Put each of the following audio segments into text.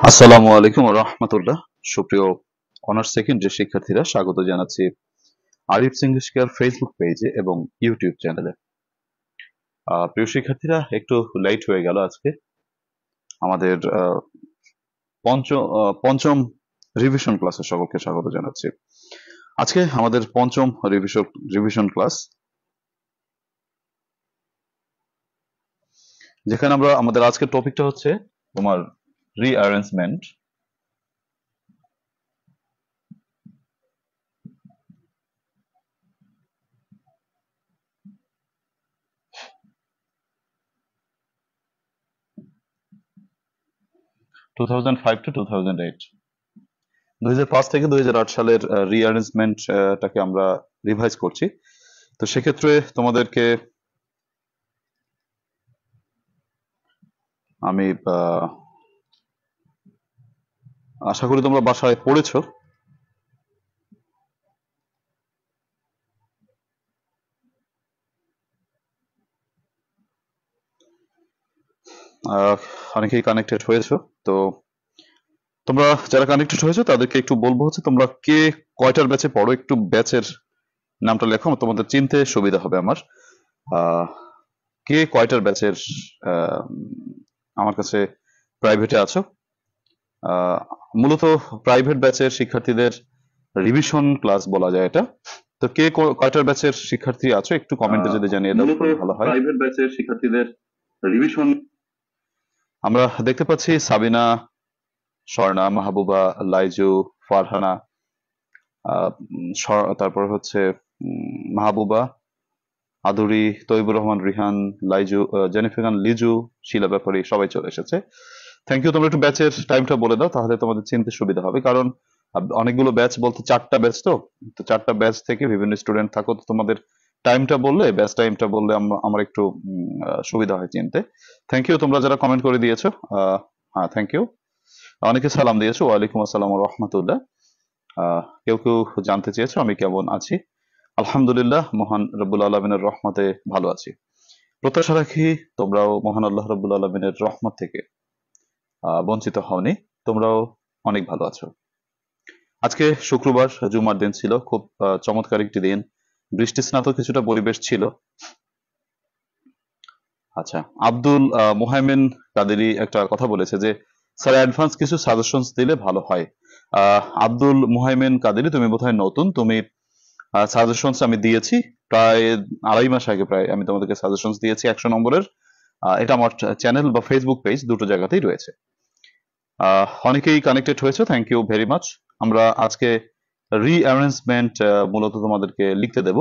আসসালামু আলাইকুম ওয়া রাহমাতুল্লাহ। সুপ্রিয় অনার্স সেকেন্ডের শিক্ষার্থীরা, স্বাগত জানাচ্ছি আরিফস ইংলিশ কেয়ার ফেসবুক পেজে এবং ইউটিউব চ্যানেলে। প্রিয় শিক্ষার্থীরা, একটু লেট হয়ে গেল আজকে আমাদের পঞ্চম রিভিশন ক্লাসে সকলকে স্বাগত জানাচ্ছি। আজকে আমাদের পঞ্চম রিভিশন ক্লাস, যেখানে আমাদের আজকের টপিকটা হচ্ছে তোমার রিঅ্যারেঞ্জমেন্ট। টু 2005 থেকে 2008 সালের রিঅ্যারেঞ্জমেন্টটাকে আমরা রিভাইজ করছি। তো সেক্ষেত্রে তোমাদেরকে আমি আশা করি তোমরা বাসায় পড়েছো। অনেকেই কানেক্টেড হয়েছো। তো তোমরা যারা কানেক্টেড হয়েছো তাদেরকে একটু বলবো হচ্ছে তোমরা কে কয়টার ব্যাচে পড়ো, একটু ব্যাচের নামটা লেখো, তোমাদের চিনতে সুবিধা হবে আমার। কে কয়টার ব্যাচের আমার কাছে প্রাইভেটে আছো। মূলত প্রাইভেট ব্যাচের শিক্ষার্থীদের রিভিশন ক্লাস বলা যায় এটা। তো কে কয়টার ব্যাচের শিক্ষার্থী আছো একটু কমেন্টে যদি জানিয়ে দাও ভালো হয়। প্রাইভেট ব্যাচের শিক্ষার্থীদের রিভিশন আমরা দেখতে পাচ্ছি সাবিনা, স্বর্ণা, মাহবুবা, লাইজু, ফারহানা, তারপর হচ্ছে মাহবুবা, আদুরি, তৈবুর রহমান, রিহান, লাইজু, জেনিফার খান, লিজু, শিলা ব্যাপারী সবাই চলে এসেছে। Thank you. তোমরা একটু ব্যাচের টাইমটা বলে দাও, তাহলে তোমাদের চিনতে সুবিধা হবে। কারণ অনেকগুলো ব্যাচ বলতে 4টা ব্যাচ, তো 4টা ব্যাচ থেকে বিভিন্ন স্টুডেন্ট থাকো, তো তোমাদের টাইমটা বললে, ব্যাচ টাইমটা বললে আমার একটু সুবিধা হয় চিনতে। থ্যাংক ইউ তোমরা যারা কমেন্ট করে দিয়েছো। হ্যাঁ, থ্যাংক ইউ। অনেকে সালাম দিয়েছো, ওয়ালাইকুম আসসালাম ওয়া রাহমাতুল্লাহ। কেউ কেউ জানতে চেয়েছো আমি কেমন আছি। আলহামদুলিল্লাহ, মহান রব্বুল আলমিনের রহমতে ভালো আছি। প্রত্যাশা রাখি তোমরাও মহান আল্লাহ রব্বুল আলমিনের রহমত থেকে বঞ্চিত হওনি, তোমরাও অনেক ভালো আছো। আজকে শুক্রবার, জুমার দিন ছিল, খুব চমৎকার একটি দিন, বৃষ্টি স্নাত কিছুটা পরিবেশ ছিল। আচ্ছা, আব্দুল মোহাইমেন কাদেরি একটা কথা বলেছে যে স্যার অ্যাডভান্স কিছু সাজেশনস দিলে ভালো হয়। আব্দুল মোহাইমেন কাদেরি, তুমি বোধহয় নতুন, তুমি সাজেশনস আমি দিয়েছি প্রায় 2.5 মাস আগে, প্রায় আমি তোমাদেরকে সাজেশনস দিয়েছি 100 নম্বরের। এটা আমার চ্যানেল বা ফেসবুক পেজ দুটো জায়গাতেই রয়েছে। অনেকেই কানেক্টেড হয়েছে, থ্যাংক ইউ ভেরি মাচ। আমরা আজকে রিঅ্যারেঞ্জমেন্ট মূলত তোমাদেরকে লিখতে দেব।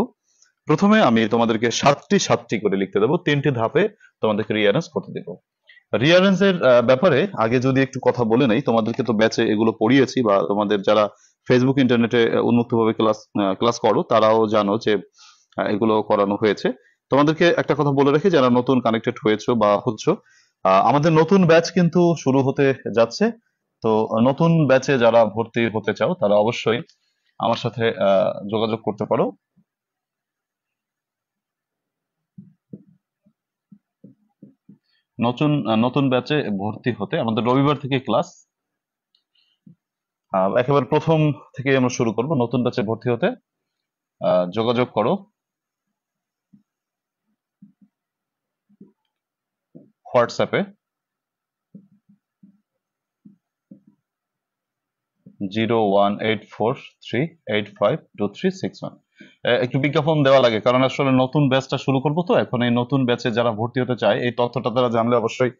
প্রথমে আমি তোমাদেরকে 7টি করে লিখতে দেবো, 3টি ধাপে তোমাদেরকে রিঅ্যারেঞ্জ করতে দেবো। রিঅ্যারেঞ্জের ব্যাপারে আগে যদি একটু কথা বলে নেই, তোমাদেরকে তো ব্যাচে এগুলো পড়িয়েছি, বা তোমাদের যারা ফেসবুক ইন্টারনেটে উন্মুক্তভাবে ক্লাস করো তারাও জানো যে এগুলো করানো হয়েছে। তোমাদেরকে একটা কথা বলে রাখি, যারা নতুন কানেক্টেড হয়েছো বা হচ্ছ, আমাদের নতুন ব্যাচ কিন্তু শুরু হতে যাচ্ছে। তো নতুন ব্যাচে যারা ভর্তি হতে চাও তারা অবশ্যই আমার সাথে যোগাযোগ করতে পারো। নতুন ব্যাচে ভর্তি হতে আমাদের রবিবার থেকে ক্লাস, একেবারে প্রথম থেকে আমরা শুরু করব। নতুন ব্যাচে ভর্তি হতে যোগাযোগ করো হোয়াটসঅ্যাপে 0184385231। একটু বিজ্ঞাপন দেওয়া লাগে, কারণ আসলে নতুন ব্যাচটা শুরু করবো, তো এখন এই নতুন ব্যাচে যারা ভর্তি হতে চায় এই তথ্যটা তারা জানলে অবশ্যই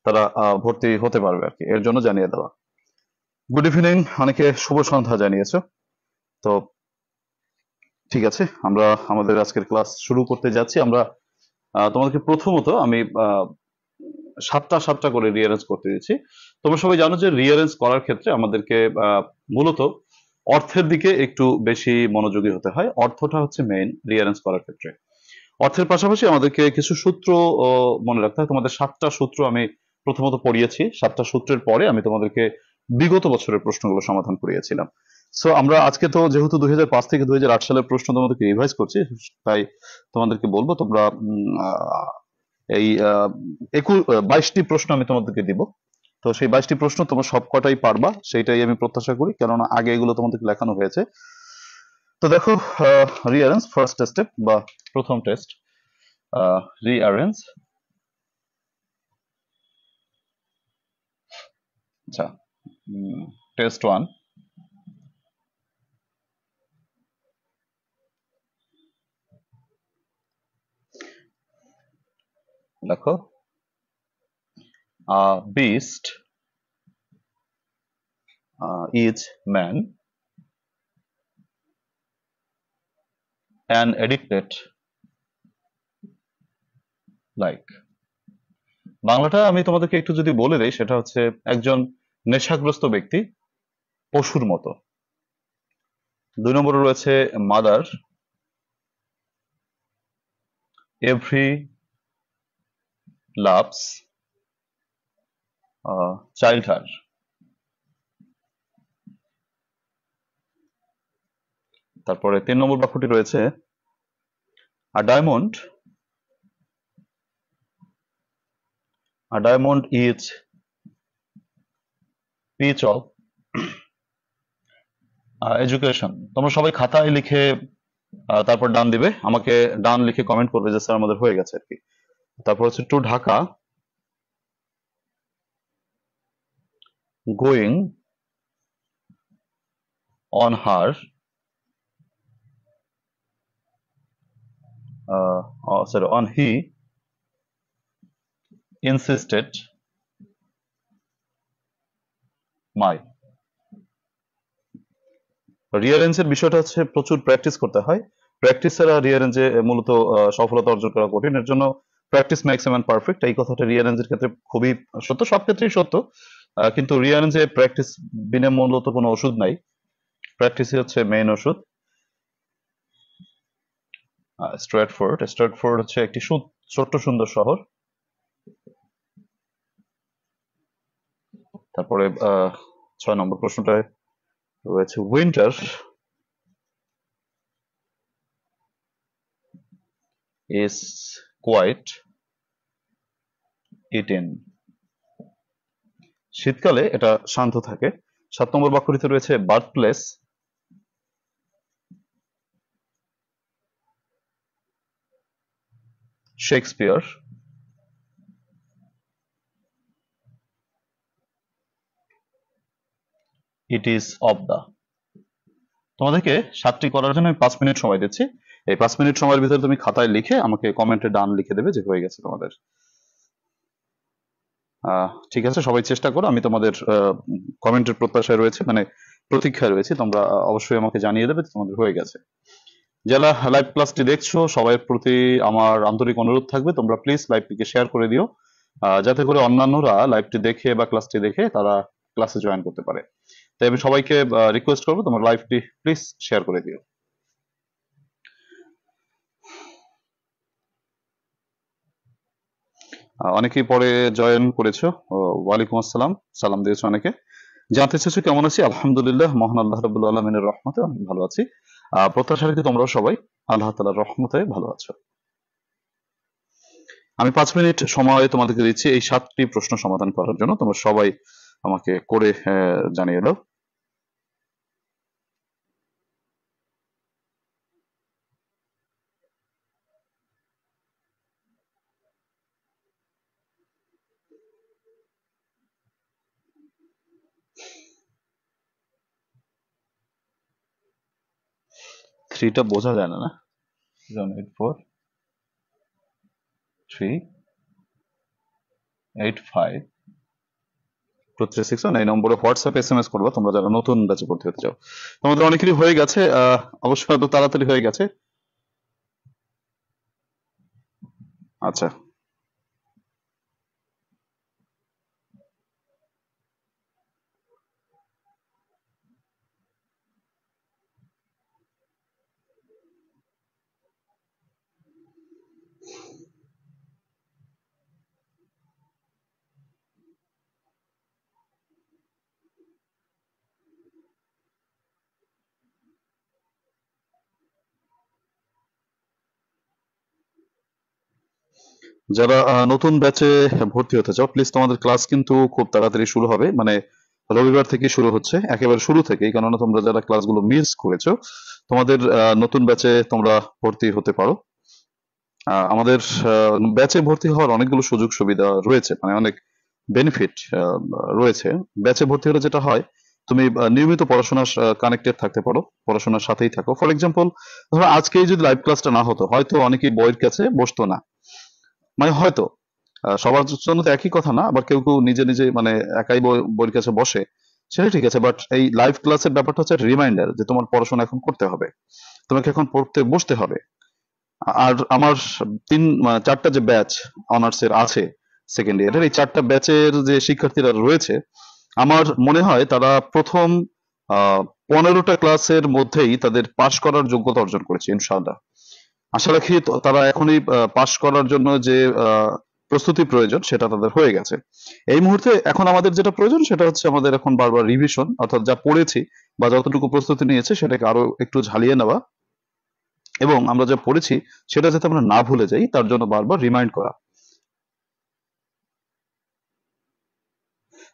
তারা ভর্তি হতে পারবে আর কি, এর জন্য জানিয়ে দেওয়া। গুড ইভিনিং, অনেকে শুভ সন্ধ্যা জানিয়েছো। তো ঠিক আছে, আমরা আমাদের আজকের ক্লাস শুরু করতে যাচ্ছি। আমরা তোমাদেরকে প্রথমত আমি 7টা করে রিঅ্যারেঞ্জ করতে দিচ্ছি। তোমরা সবাই জানো যে রিঅ্যারেঞ্জ করার ক্ষেত্রে আমাদেরকে মূলত অর্থের দিকে একটু বেশি মনোযোগী হতে হয়। অর্থটা হচ্ছে মেইন রিঅ্যারেঞ্জ করার ক্ষেত্রে। অর্থের পাশাপাশি আমাদেরকে কিছু সূত্র মনে রাখতে হয়। তোমাদের 7টা সূত্র আমি প্রথমত পড়িয়েছি, 7টা সূত্রের পরে আমি তোমাদেরকে বিগত বছরের প্রশ্নগুলো সমাধান করিয়েছিলাম। সো আমরা আজকে তো যেহেতু 2005 থেকে 2008 সালের প্রশ্ন তোমাদেরকে রিভাইজ করছি, তাই তোমাদেরকে বলবো তোমরা এই 22টি প্রশ্ন আমি তোমাদেরকে দিব। তো সেই 22টি প্রশ্ন তোমরা সবকটাই পারবা, সেইটাই আমি প্রত্যাশা করি, কেননা আগে এগুলো তোমাদেরকে লেখানো হয়েছে। তো দেখো, রিঅ্যারেঞ্জ ফার্স্ট স্টেপ বা প্রথম টেস্ট, রিঅ্যারেঞ্জ। আচ্ছা, টেস্ট 1, দেখো, beast is man and addicted like. বাংলাটা আমি তোমাদেরকে একটু যদি বলে দেই, সেটা হচ্ছে একজন নেশাগ্রস্ত ব্যক্তি পশুর মতো। 2 নম্বরে রয়েছে mother every loves child her. তারপরে 3 নম্বর বাক্যটি রয়েছে a diamond is piece of education. তোমরা সবাই খাতায় লিখে তারপর ডান দিবে, আমাকে ডান লিখে কমেন্ট করবে যে স্যার আমাদের হয়ে গেছে আর কি। তারপর হচ্ছে to Dhaka going on her sorry, on he insisted my. রিয়ারেঞ্জের বিষয়টা হচ্ছে প্রচুর প্র্যাকটিস করতে হয়। প্র্যাকটিস ছাড়া রিয়ারেঞ্জে মূলত সফলতা অর্জন করা কঠিন। এর জন্য practice makes a man perfect, এই কথাটা রিয়ারেঞ্জের ক্ষেত্রে খুবই সত্য, সব ক্ষেত্রেই সত্য। কিন্তু রিয়ারেঞ্জে প্র্যাকটিস বিনা মূলত কোনো ওষুধ নাই, প্র্যাকটিসই হচ্ছে মেইন ওষুধ। স্ট্র্যাটফোর্ড হচ্ছে একটি ছোট্ট সুন্দর শহর। তারপরে 6 নম্বর প্রশ্নটায় রয়েছে উইন্টার is quite eaten. শীতকালে এটা শান্ত থাকে। 7 নম্বর বাক্যটিতে রয়েছে birth place Shakespeare. It is of the. তোমাদেরকে 7টি করার জন্য আমি 5 মিনিট সময় দিচ্ছি। এই 5 মিনিট সময়ের ভিতরে তুমি খাতায় লিখে আমাকে কমেন্টে ডান লিখে দেবে যে হয়ে গেছে তোমাদের। ঠিক আছে, সবাই চেষ্টা করো। আমি তোমাদের কমেন্টের প্রত্যাশায় রয়েছে, মানে প্রতীক্ষায় রয়েছে। তোমরা অবশ্যই আমাকে জানিয়ে দেবে যে তোমাদের হয়ে গেছে। যারা লাইভ ক্লাসটি দেখছো সবার প্রতি আমার আন্তরিক অনুরোধ থাকবে, তোমরা প্লিজ লাইভটিকে শেয়ার করে দিও, যাতে করে অন্যান্যরা লাইভটি দেখে বা ক্লাসটি দেখে তারা ক্লাসে জয়েন করতে পারে। তাই আমি সবাইকে রিকোয়েস্ট করবো, তোমরা লাইভটি প্লিজ শেয়ার করে দিও। অনেকেই পরে জয়েন করেছো, ওয়ালাইকুম আসসালাম, সালাম দিয়েছো অনেকে। জানতে চেয়েছো কেমন আছি? আলহামদুলিল্লাহ, মহান আল্লাহ রাব্বুল আলামিনের রহমতে অনেক ভালো আছি। প্রত্যাশা রাখি তোমরাও সবাই আল্লাহ তাআলার রহমতে ভালো আছো। আমি 5 মিনিট সময় তোমাদেরকে দিচ্ছি এই 7টি প্রশ্ন সমাধান করার জন্য। তোমরা সবাই আমাকে করে জানিয়ে দাও। থ্রিটা বোঝা যায় না, না? 084385236 এই নম্বরে হোয়াটসঅ্যাপ SMS করবা তোমরা যারা নতুন ব্যাচে ভর্তি হতে চাও। তোমাদের অনেকেরই হয়ে গেছে, অবশ্যই এত তাড়াতাড়ি হয়ে গেছে। আচ্ছা, যারা নতুন ব্যাচে ভর্তি হতে চাও, প্লিজ তোমাদের ক্লাস কিন্তু খুব তাড়াতাড়ি শুরু হবে, মানে রবিবার থেকে শুরু হচ্ছে, একেবারে শুরু থেকেই, কেননা তোমরা যারা ক্লাসগুলো মিস করেছো, তোমাদের নতুন ব্যাচে তোমরা ভর্তি হতে পারো। আমাদের ব্যাচে ভর্তি হওয়ার অনেকগুলো সুযোগ সুবিধা রয়েছে, মানে অনেক বেনিফিট রয়েছে। ব্যাচে ভর্তি হলে যেটা হয়, তুমি নিয়মিত পড়াশোনার কানেক্টেড থাকতে পারো, পড়াশোনার সাথেই থাকো। ফর এক্সাম্পল, ধরো আজকেই যদি লাইভ ক্লাসটা না হতো, হয়তো অনেকেই বইয়ের কাছে বসতো না, মানে হয়তো সবার জন্য তো একই কথা না, আবার কেউ কেউ নিজে নিজে মানে একাই বইয়ের কাছে বসে, সেটা ঠিক আছে, বাট এই লাইভ ক্লাসের ব্যাপারটা হচ্ছে রিমাইন্ডার যে তোমার পড়াশোনা এখন করতে হবে, তোমাকে এখন পড়তে বসতে হবে। আর আমার চারটা যে ব্যাচ অনার্স এর আছে সেকেন্ড ইয়ারের, এই চারটা ব্যাচের যে শিক্ষার্থীরা রয়েছে, আমার মনে হয় তারা প্রথম 15টা ক্লাসের মধ্যেই তাদের পাশ করার যোগ্যতা অর্জন করেছে ইনশাআল্লাহ। আশা রাখি তারা এখনই পাশ করার জন্য যে প্রস্তুতি প্রয়োজন সেটা তাদের হয়ে গেছে। এই মুহূর্তে এখন আমাদের যেটা প্রয়োজন সেটা হচ্ছে আমাদের এখন বারবার রিভিশন, অর্থাৎ যা পড়েছি বা যতটুকু প্রস্তুতি নিয়েছে সেটাকে আরো একটু ঝালিয়ে নেওয়া, এবং আমরা যা পড়েছি সেটা যাতে আমরা না ভুলে যাই তার জন্য বারবার রিমাইন্ড করা।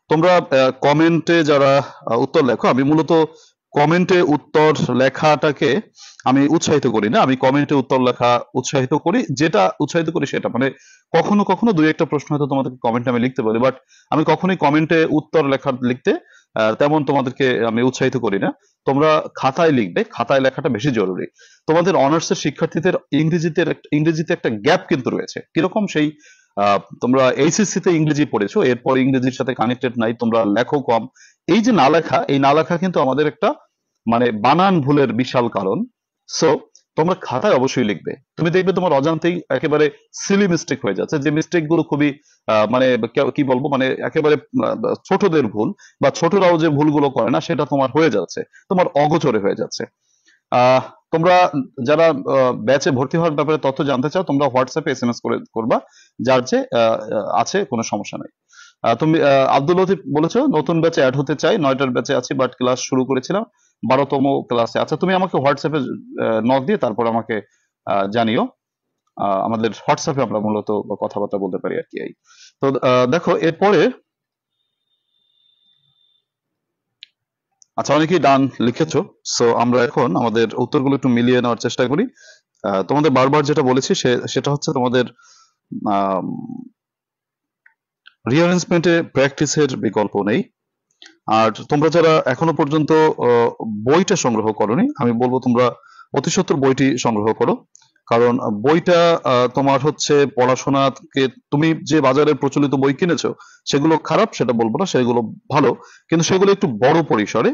তোমরা কমেন্টে যারা উত্তর লেখো, আমি মূলত কমেন্টে উত্তর লেখাটাকে আমি উৎসাহিত করি না, আমি কমেন্টে উত্তর লেখা উৎসাহিত করি, যেটা উৎসাহিত করি সেটা, মানে কখনো কখনো দুই একটা প্রশ্ন হয়তো তোমাদেরকে কমেন্টে আমি লিখতে পারি, বাট আমি কখনোই কমেন্টে উত্তর লেখা লিখতে তেমন তোমাদেরকে আমি উৎসাহিত করি না। তোমরা খাতায় লিখবে, খাতায় লেখাটা বেশি জরুরি। তোমাদের অনার্সের শিক্ষার্থীদের ইংরেজিতে একটা গ্যাপ কিন্তু রয়েছে, কিরকম সেই তোমরা এইচএসসি তে ইংরেজি পড়েছো, এরপর ইংরেজির সাথে কানেক্টেড নাই, তোমরা লেখো কম। এই যে না লেখা, এই না লেখা কিন্তু আমাদের একটা মানে বানান ভুলের বিশাল কারণ। সো তোমরা খাতায় অবশ্যই লিখবে, তুমি দেখবে তোমার অজান্তেই একেবারে সিলি মিস্টেক হয়ে যাচ্ছে, যে মিস্টেক গুলো খুবই মানে কি বলবো, মানে একেবারে ছোটদের ভুল, বা ছোটরাও যে ভুলগুলো করে না সেটা তোমার হয়ে যাচ্ছে, তোমার অগোচরে হয়ে যাচ্ছে। আহ তোমরা যারা ব্যাচে ভর্তি হওয়ার ব্যাপারে তথ্য জানতে চাও, তোমরা হোয়াটসঅ্যাপে এসএমএস করে করবা, যার যে আছে, কোনো সমস্যা নাই। তুমি আব্দুল লতিফ বলেছো নতুন ব্যাচে অ্যাড হতে চাই, 9টার ব্যাচে আছি, বাট ক্লাস শুরু করেছিলাম 12তম ক্লাসে। আচ্ছা, তুমি আমাকে হোয়াটসঅ্যাপে নক দিয়ে তারপর আমাকে জানিও। আমাদের হোয়াটসঅ্যাপে আমরা মূলত কথাবার্তা বলতে পারি আর কি। এই তো দেখো এরপরে, আচ্ছা অনেকেই ডান লিখেছো, সো আমরা এখন আমাদের উত্তরগুলো একটু মিলিয়ে নেওয়ার চেষ্টা করি। তোমাদের বারবার যেটা বলেছি সেটা হচ্ছে তোমাদের রিঅ্যারেঞ্জমেন্টে প্র্যাকটিসের বিকল্প নেই। আর তোমরা যারা এখনো পর্যন্ত বইটা সংগ্রহ করোনি, আমি বলবো তোমরা অতি সত্বর বইটি সংগ্রহ করো, কারণ বইটা তোমার হচ্ছে পড়াশোনাকে, তুমি যে বাজারে প্রচলিত বই কিনেছো সেগুলো খারাপ সেটা বলবো না, সেগুলো ভালো, কিন্তু সেগুলো একটু বড় পরিসরে।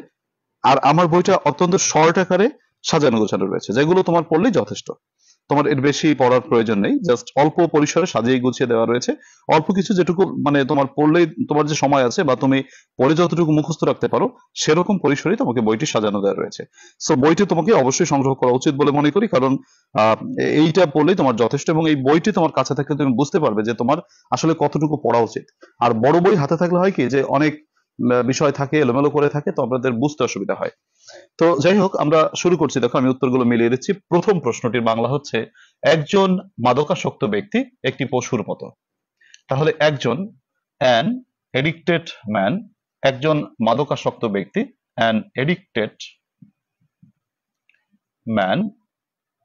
আর আমার বইটা অত্যন্ত শর্ট আকারে সাজানো গোছানো রয়েছে, যেগুলো তোমার পড়লেই যথেষ্ট, তোমার এর বেশি পড়ার প্রয়োজন নেই, জাস্ট অল্প পরিসরে সাজিয়ে গুছিয়ে দেওয়া রয়েছে। অল্প কিছু যেটুকু মানে তোমার পড়লেই, তোমার যে সময় আছে বা তুমি পড়ে যতটুকু মুখস্থ রাখতে পারো সেরকম পরিসরেই তোমাকে বইটি সাজানো দেওয়া রয়েছে। সো বইটি তোমাকে অবশ্যই সংগ্রহ করা উচিত বলে মনে করি, কারণ আহ এইটা পড়লেই তোমার যথেষ্ট, এবং এই বইটি তোমার কাছে থাকলে তুমি বুঝতে পারবে যে তোমার আসলে কতটুকু পড়া উচিত। আর বড় বই হাতে থাকলে হয় কি, যে অনেক বিষয় থাকে, এলোমেলো করে থাকে, তো আমাদের বুঝতে অসুবিধা হয়। তো যাই হোক, আমরা শুরু করছি। দেখো আমি উত্তরগুলো মিলিয়ে দিচ্ছি। প্রথম প্রশ্নটির বাংলা হচ্ছে, একজন মাদকাসক্ত ব্যক্তি একটি পশুর মতো। তাহলে একজন, অ্যান এডিক্টেড ম্যান, একজন মাদকাসক্ত ব্যক্তি, an addicted man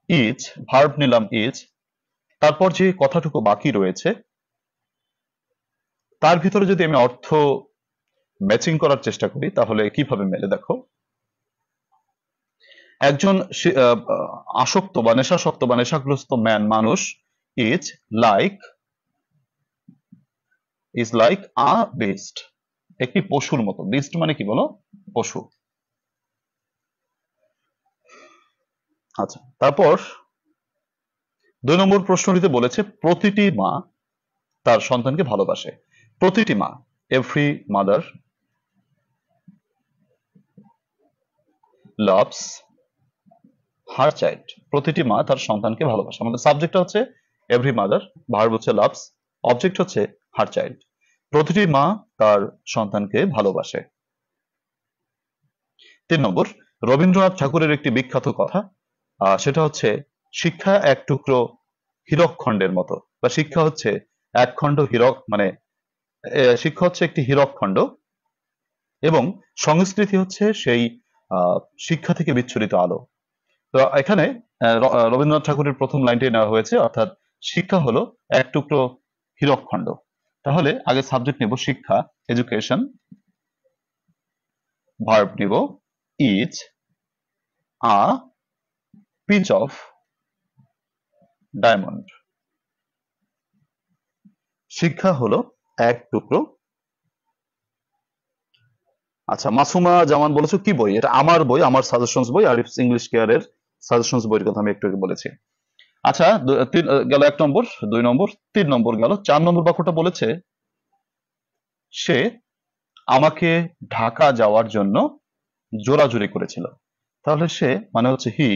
is, verb নিলাম ইজ, তারপর যে কথাটুকু বাকি রয়েছে তার ভিতরে যদি আমি অর্থ ম্যাচিং করার চেষ্টা করি তাহলে কিভাবে মেলে দেখো। একজন আসক্ত বা নেশাসক্ত বা নেশাগ্রস্ত ম্যান, মানুষ, ইজ লাইক, আ বেস্ট, একটি পশুর মতো। বেস্ট মানে কি বলো, পশু। আচ্ছা, তারপর 2 নম্বর প্রশ্নটিতে বলেছে প্রতিটি মা তার সন্তানকে ভালোবাসে। প্রতিটি মা, every mother loves her child. প্রতিটি মা তার সন্তানকে ভালোবাসে। আমাদের সাবজেক্টটা হচ্ছে এভরি মাদার, ভার্ব হচ্ছে লাভস, অবজেক্ট হচ্ছে হার চাইল্ড। প্রতিটি মা তার সন্তানকে ভালোবাসে। 3 নম্বর, রবীন্দ্রনাথ ঠাকুরের একটি বিখ্যাত কথা, সেটা হচ্ছে শিক্ষা এক টুকরো হীরকখণ্ডের মতো। বা শিক্ষা হচ্ছে এক খণ্ড হীরক, মানে শিক্ষা হচ্ছে একটি হীরক খণ্ড, এবং সংস্কৃতি হচ্ছে সেই শিক্ষা থেকে বিচ্ছুরিত আলো। তো এখানে রবীন্দ্রনাথ ঠাকুরের প্রথম লাইনটি নেওয়া হয়েছে, অর্থাৎ শিক্ষা হলো এক টুকরো হীরক খণ্ড। তাহলে আগে সাবজেক্ট নেব শিক্ষা, এডুকেশন, ভার্ব নিব is a pinch of diamond. শিক্ষা হলো এক টুকরো। আচ্ছা, মাসুমা জামান বলেছো কি বই? এটা আমার বই, আমার সাজেশনস বই, আরিফ ইংলিশ কেয়ারের সাজেশনস বইয়ের কথা আমি একটু আগে বলেছি। আচ্ছা, গেল 1 নম্বর, 2 নম্বর, 3 নম্বর গেল। 4 নম্বর বাক্যটা বলেছে সে আমাকে ঢাকা যাওয়ার জন্য জোরাজুরি করেছিল। তাহলে সে মানে হচ্ছে হি।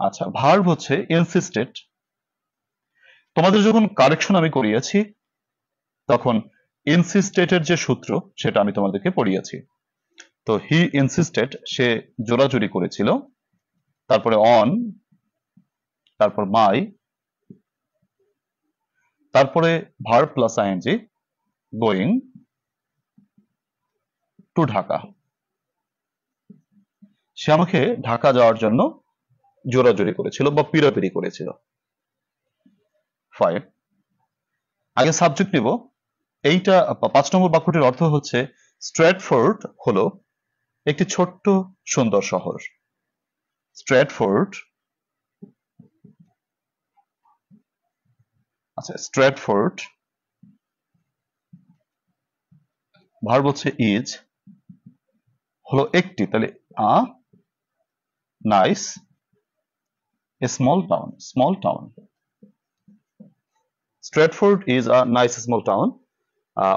আচ্ছা, ভার্ব হচ্ছে ইনসিস্টেড। তোমাদের যখন কারেকশন আমি করিয়েছি তখন ইনসিস্টেটের যে সূত্র সেটা আমি তোমাদেরকে পড়িয়েছি। তো হি ইনসিস্টেড, সে জোরাজুরি করেছিল, তারপরে অন, তারপর মাই, তারপরে verb plus ING, going to Dhaka. সে আমাকে ঢাকা যাওয়ার জন্য জোরাজুরি করেছিল বা পিড়াপিড়ি করেছিল। 5, আগে সাবজেক্ট নিব। এইটা 5 নম্বর বাক্যটির অর্থ হচ্ছে স্ট্র্যাটফোর্ড হলো একটি ছোট্ট সুন্দর শহর। স্ট্র্যাটফোর্ড, আচ্ছা স্ট্র্যাটফোর্ড, ভার্ব হচ্ছে ইজ, হলো একটি, তাহলে আ nice small town. Small town, Stratford is a nice small town.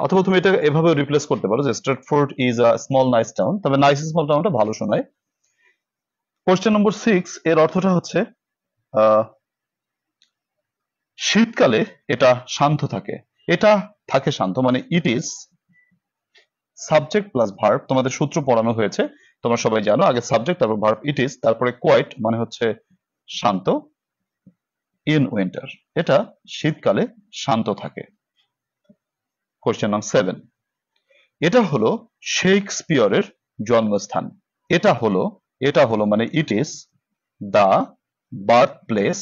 অথবা তুমি এটা এভাবে রিপ্লেস করতে পারো যে Stratford is a small nice town, তবে নাইস স্মল টাউনটা ভালো শোনায়। কোশ্চেন নম্বর 6 এর অর্থটা হচ্ছে শীতকালে এটা শান্ত থাকে। এটা থাকে শান্ত, মানে it is subject plus verb. তোমাদের সূত্র পড়ানো হয়েছে, তোমরা সবাই জানো। আগে সাবজেক্ট, তারপর ভার্ব ইট ইজ, তারপরে কোয়াইট মানে হচ্ছে শান্ত। ইন উইন্টার, এটা শীতকালে শান্ত থাকে। কোশ্চেন নাম্বার 7, এটা হলো শেক্সপিয়রের জন্মস্থান। এটা হলো মানে ইট is the birth place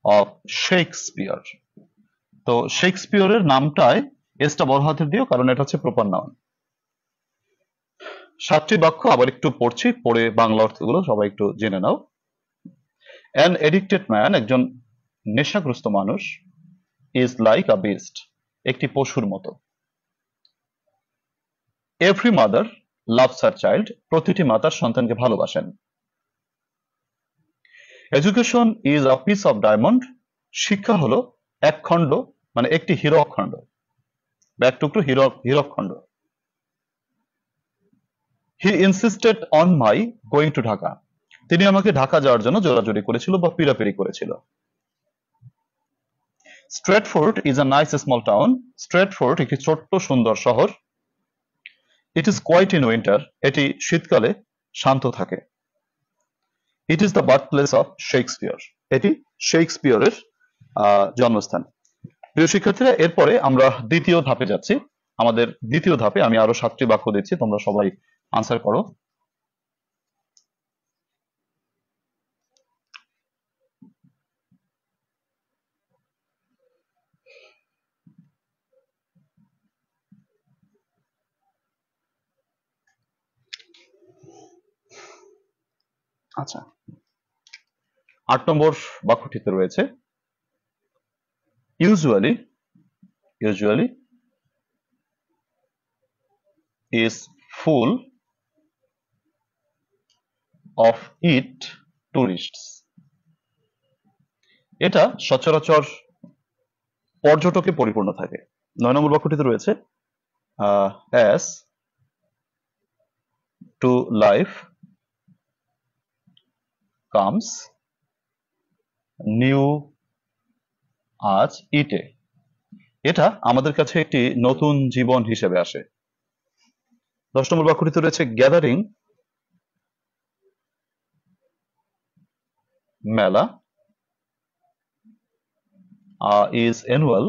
of Shakespeare. তো শেক্সপিয়রের নামটায় এসটা বড় হাতের দিও, কারণ এটা হচ্ছে প্রপার নাউন। 7টি বাক্য আবার একটু পড়ছি, পড়ে বাংলা অর্থগুলো সবাই একটু জেনে নাও। অ্যান এডিক্টেড ম্যান, একজন নেশাগ্রস্ত মানুষ, ইজ লাইক আ বিস্ট, একটি পশুর মতো। Every mother loves her child, প্রতিটি মাতা সন্তানকে ভালোবাসেন। Education is a piece of diamond, শিক্ষা হলো এক খণ্ড, মানে একটি হীরক খণ্ড, এক টুকরো হীরক খণ্ড। He insisted on my going to Dhaka, তিনি আমাকে ঢাকা যাওয়ার জন্য জোরাজুরি করেছিল বা পিড়াপিড়ি করেছিল। Stratford is a nice small town, Stratford একটি ছোট্ট সুন্দর শহর। It is quiet in winter, এটি শীতকালে শান্ত থাকে। It is the birth place of Shakespeare, এটি শেক্সপিয়রের জন্মস্থান। প্রিয় শিক্ষার্থীরা, এরপরে আমরা দ্বিতীয় ধাপে যাচ্ছি। আমাদের দ্বিতীয় ধাপে আমি আরো 7টি বাক্য দিচ্ছি, তোমরা সবাই আনসার করো। আচ্ছা, 8 নম্বর বাক্যটিতে রয়েছে usually, usually is full of it tourists, এটা সচরাচর পর্যটকে পরিপূর্ণ থাকে। 9 নম্বর বাক্যটিতে রয়েছে as to life comes new আজ ইটে, এটা আমাদের কাছে একটি নতুন জীবন হিসেবে আসে। 10 নম্বর বাক্যটিতে রয়েছে গ্যাদারিং মেলা is annual,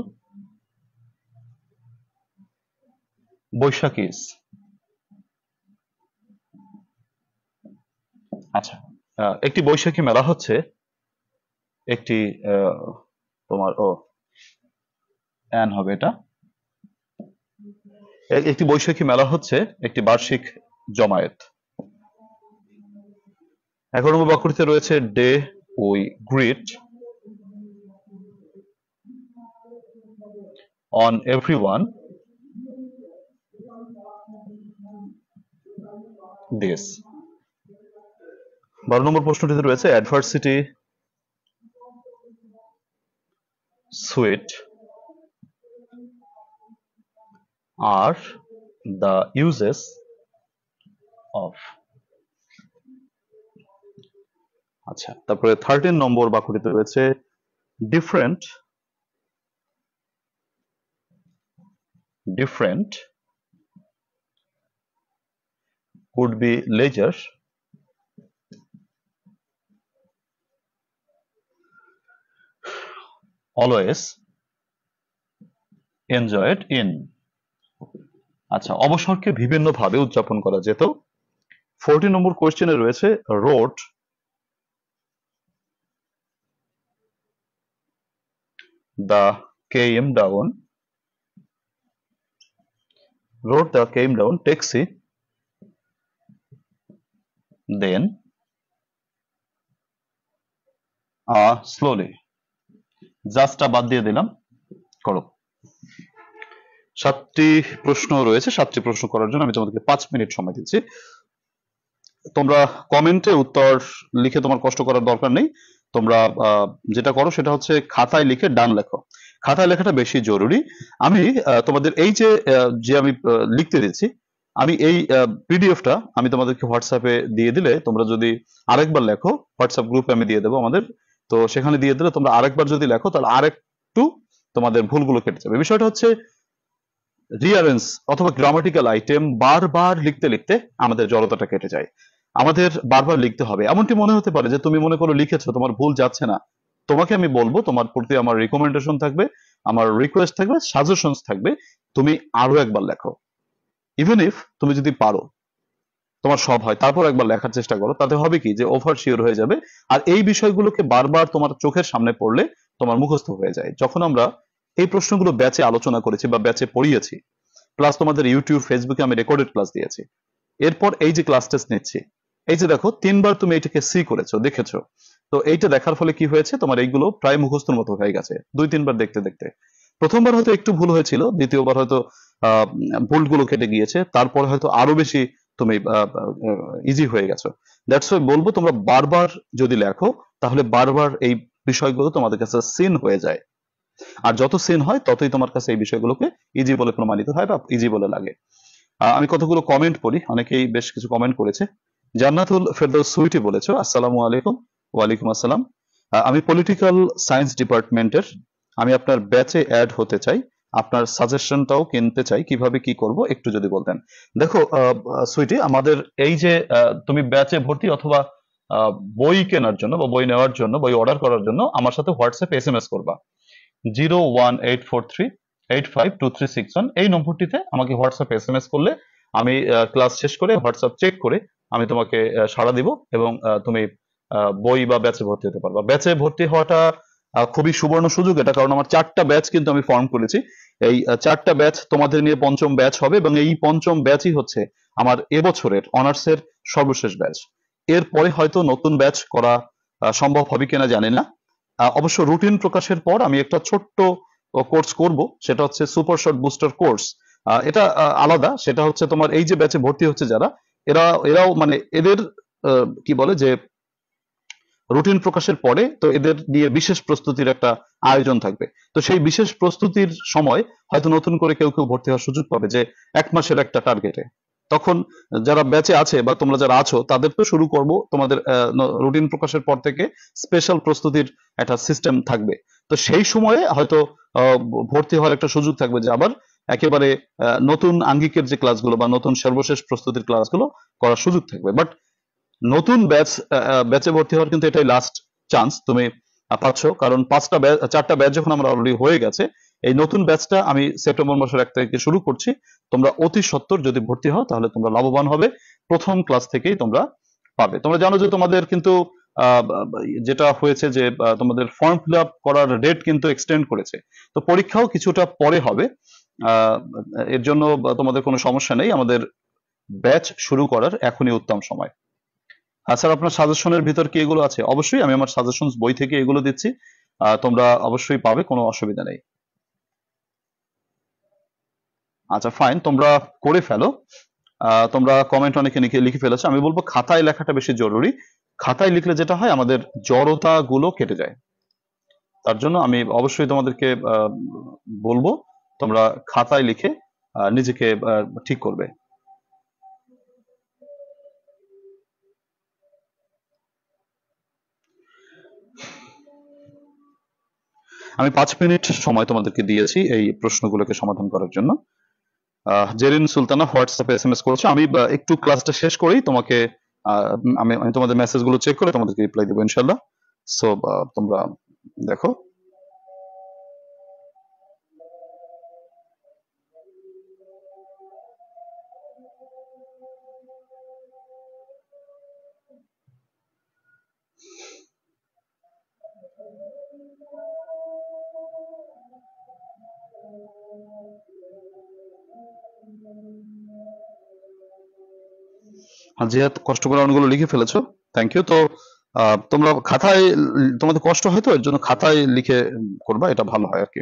বৈশাখ is। আচ্ছা, একটি বৈশাখী মেলা হচ্ছে একটি তোমার অ্যান হবে এটা। একটি বৈশাখী মেলা হচ্ছে একটি বার্ষিক জমায়েত। 11 নম্বর বাক্যটিতে রয়েছে day we greet on everyone this। 12 number প্রশ্নটিতে রয়েছে adversity sweet are the uses of। আচ্ছা, তারপরে 13 নম্বর বাক্যটিতে রয়েছে different would be leisure always enjoyed in। আচ্ছা, অবসরকে বিভিন্ন ভাবে উদযাপন করা যেত। 14 নম্বর কোশ্চেনে রয়েছে wrote the came down taxi then slowly। জাস্টটা বাদ দিয়ে দিলাম, করো। 7টি প্রশ্ন রয়েছে, 7টি প্রশ্ন করার জন্য আমি তোমাদেরকে 5 মিনিট সময় দিচ্ছি। তোমরা কমেন্টে উত্তর লিখে তোমার কষ্ট করার দরকার নেই। তোমরা যেটা করো সেটা হচ্ছে খাতায় লিখে ডান লেখো। খাতায় লেখাটা বেশি জরুরি। আমি তোমাদের এই যে আমি লিখতে দিচ্ছি, আমি এই পিডিএফটা আমি তোমাদেরকে হোয়াটসঅ্যাপে দিয়ে দিলে তোমরা যদি আরেকবার লেখো, হোয়াটসঅ্যাপ গ্রুপে আমি দিয়ে দেবো আমাদের, তো সেখানে দিয়ে দিলে তোমরা আরেকবার যদি লেখো তাহলে আরেকটু তোমাদের ভুলগুলো কেটে যাবে। বিষয়টা হচ্ছে রিয়ারেন্স অথবা গ্রামাটিক্যাল আইটেম বারবার লিখতে লিখতে আমাদের জড়তাটা কেটে যায়। আমাদের বারবার লিখতে হবে। এমনটি মনে হতে পারে যে তুমি মনে করো লিখেছো, তোমার ভুল যাচ্ছে না, তোমাকে আমি বলবো, তোমার প্রতি আমার রিকমেন্ডেশন থাকবে, আমার রিকোয়েস্ট থাকবে, সাজেশনস থাকবে, তুমি আরো একবার লেখো। ইভেন ইফ তুমি যদি পারো, তোমার সব হয়, তারপর একবার লেখার চেষ্টা করো। তাতে হবে কি যে ওভার শিওর হয়ে যাবে। আর এই বিষয়গুলোকে বারবার তোমার চোখের সামনে পড়লে তোমার মুখস্থ হয়ে যায়। যখন আমরা এই প্রশ্নগুলো ব্যাচে আলোচনা করেছি বা ব্যাচে পড়িয়েছি, প্লাস তোমাদের ইউটিউব ফেসবুকে আমি রেকর্ডেড ক্লাস দিয়েছি, এরপর এই যে ক্লাস টেস্ট নিচ্ছি, এই যে দেখো 3বার তুমি এইটাকে সি করেছো, দেখেছো, তো এইটা দেখার ফলে কি হয়েছে, তোমার এইগুলো প্রায় মুখস্থর মতো হয়ে গেছে 2-3বার দেখতে দেখতে। প্রথমবার হয়তো একটু ভুল হয়েছিল, দ্বিতীয়বার হয়তো ভুলগুলো কেটে গিয়েছে, তারপরে হয়তো আরো বেশি তুমি ইজি হয়ে গেছো। দ্যাটস ওয়াই বলবো তোমরা বারবার যদি লেখো তাহলে বারবার এই বিষয়গুলো তোমাদের কাছে সিন হয়ে যায়। আর যত সিন হয় ততই তোমার কাছে এই বিষয়গুলোকে ইজি বলে প্রমাণিত হয় বা ইজি বলে লাগে। আমি কতগুলো কমেন্ট পড়ি, অনেকেই বেশ কিছু কমেন্ট করেছে। জান্নাতুল ফেরদৌস সুইটি বলেছো, আসসালামু আলাইকুম। ওয়ালাইকুম আসসালাম। আমি পলিটিক্যাল সায়েন্স ডিপার্টমেন্টের, আমি আপনার ব্যাচে অ্যাড হতে চাই, আপনার সাজেশনটাও কিনতে চাই, কিভাবে কি করব একটু যদি বলতেন। দেখো সুইটি, আমাদের এই যে তুমি ব্যাচে ভর্তি অথবা বই কেনার জন্য বা বই নেওয়ার জন্য, বই অর্ডার করার জন্য আমার সাথে হোয়াটসঅ্যাপে SMS করবা 01843852361। এই নম্বরটিতে আমাকে হোয়াটসঅ্যাপ SMS করলে আমি ক্লাস শেষ করে হোয়াটসঅ্যাপ চেক করে আমি তোমাকে সাড়া দিব এবং তুমি বই বা ব্যাচে ভর্তি হতে পারবা। ব্যাচে ভর্তি হওয়াটা খুবই সুবর্ণ সুযোগ এটা, কারণ আমার 4টা ব্যাচ কিন্তু আমি ফর্ম করেছি। এই 4টা ব্যাচ তোমাদের নিয়ে 5ম ব্যাচ হবে এবং এই 5ম ব্যাচই হচ্ছে আমার এবছরের অনার্সের সর্বশেষ ব্যাচ। এরপরে হয়তো নতুন ব্যাচ করা সম্ভব হবে কিনা জানি না। অবশ্য রুটিন প্রকাশের পর আমি একটা ছোট্ট কোর্স করব, সেটা হচ্ছে সুপার শর্ট বুস্টার কোর্স। এটা আলাদা, সেটা হচ্ছে তোমার এই যে ব্যাচে ভর্তি হচ্ছে যারা, এরাও মানে এদের কি বলে যে রুটিন প্রকাশের পরে তো এদের নিয়ে বিশেষ প্রস্তুতির একটা আয়োজন থাকবে। তো সেই বিশেষ প্রস্তুতির সময় হয়তো নতুন করে কেউ কেউ ভর্তি হওয়ার সুযোগ পাবে, যে 1 মাসের একটা টার্গেটে। তখন যারা ব্যাচে আছে বা তোমরা যারা আছো তাদের তো শুরু করব তোমাদের রুটিন প্রকাশের পর থেকে স্পেশাল প্রস্তুতির একটা সিস্টেম থাকবে। তো সেই সময়ে হয়তো ভর্তি হওয়ার একটা সুযোগ থাকবে, যে আবার একেবারে নতুন আঙ্গিকের যে ক্লাসগুলো বা নতুন সর্বশেষ প্রস্তুতির ক্লাসগুলো করার সুযোগ থাকবে। বাট নতুন ব্যাচে ভর্তি হওয়ার কিন্তু এটাই লাস্ট চান্স তুমি পাচ্ছ, কারণ 4টা ব্যাচ যখন আমরা অলরেডি হয়ে গেছে, এই নতুন ব্যাচটা আমি সেপ্টেম্বর মাসের 1 তারিখে শুরু করছি। তোমরা অতি সত্বর যদি ভর্তি হও তাহলে তোমরা লাভবান হবে, প্রথম ক্লাস থেকেই তোমরা পাবে। তোমরা জানো যে তোমাদের কিন্তু যেটা হয়েছে যে তোমাদের ফর্ম ফিল আপ করার ডেট কিন্তু এক্সটেন্ড করেছে, তো পরীক্ষাও কিছুটা পরে হবে। আহ, এর জন্য তোমাদের কোনো সমস্যা নেই, আমাদের ব্যাচ শুরু করার এখনই উত্তম সময়। স্যার আপনার সাজেশনের ভিতর কি এগুলো আছে? অবশ্যই, আমি আমার সাজেশন বই থেকে এগুলো দিচ্ছি, তোমরা অবশ্যই পাবে, কোনো অসুবিধা নেই। আচ্ছা ফাইন, তোমরা করে ফেলো। তোমরা কমেন্ট অনেকে লিখে ফেলেছো, আমি বলবো খাতায় লেখাটা বেশি জরুরি। খাতায় লিখলে যেটা হয়, আমাদের জড়তা গুলো কেটে যায়। তার জন্য আমি অবশ্যই তোমাদেরকে বলবো তোমরা খাতায় লিখে নিজেকে ঠিক করবে। আমি 5 মিনিট সময় তোমাদেরকে দিয়েছি এই প্রশ্নগুলোকে সমাধান করার জন্য। জেরিন সুলতানা হোয়াটসঅ্যাপে এসএমএস করেছে, আমি একটু ক্লাসটা শেষ করেই তোমাকে আমি তোমাদের মেসেজ গুলো চেক করে তোমাদেরকে রিপ্লাই দেবো ইনশাল্লাহ। সো তোমরা দেখো। জিহাদ কষ্ট করে অনেকগুলো লিখে ফেলেছো, থ্যাংক ইউ। তো তোমরা খাতায়, তোমাদের কষ্ট হয় তো এর জন্য খাতায় লিখে করবা, এটা ভালো হয় আর কি।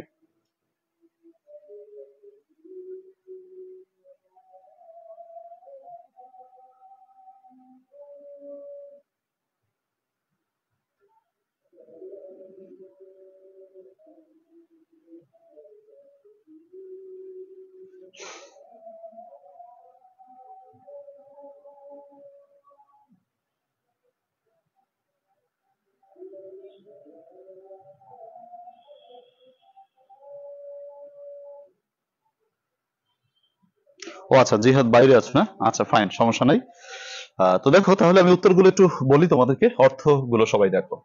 ও আচ্ছা, জিহাদ বাইরে আছে না? আচ্ছা ফাইন, সমস্যা নাই। তো দেখো তাহলে আমি উত্তরগুলো একটু বলি তোমাদেরকে, অর্থগুলো সবাই দেখো।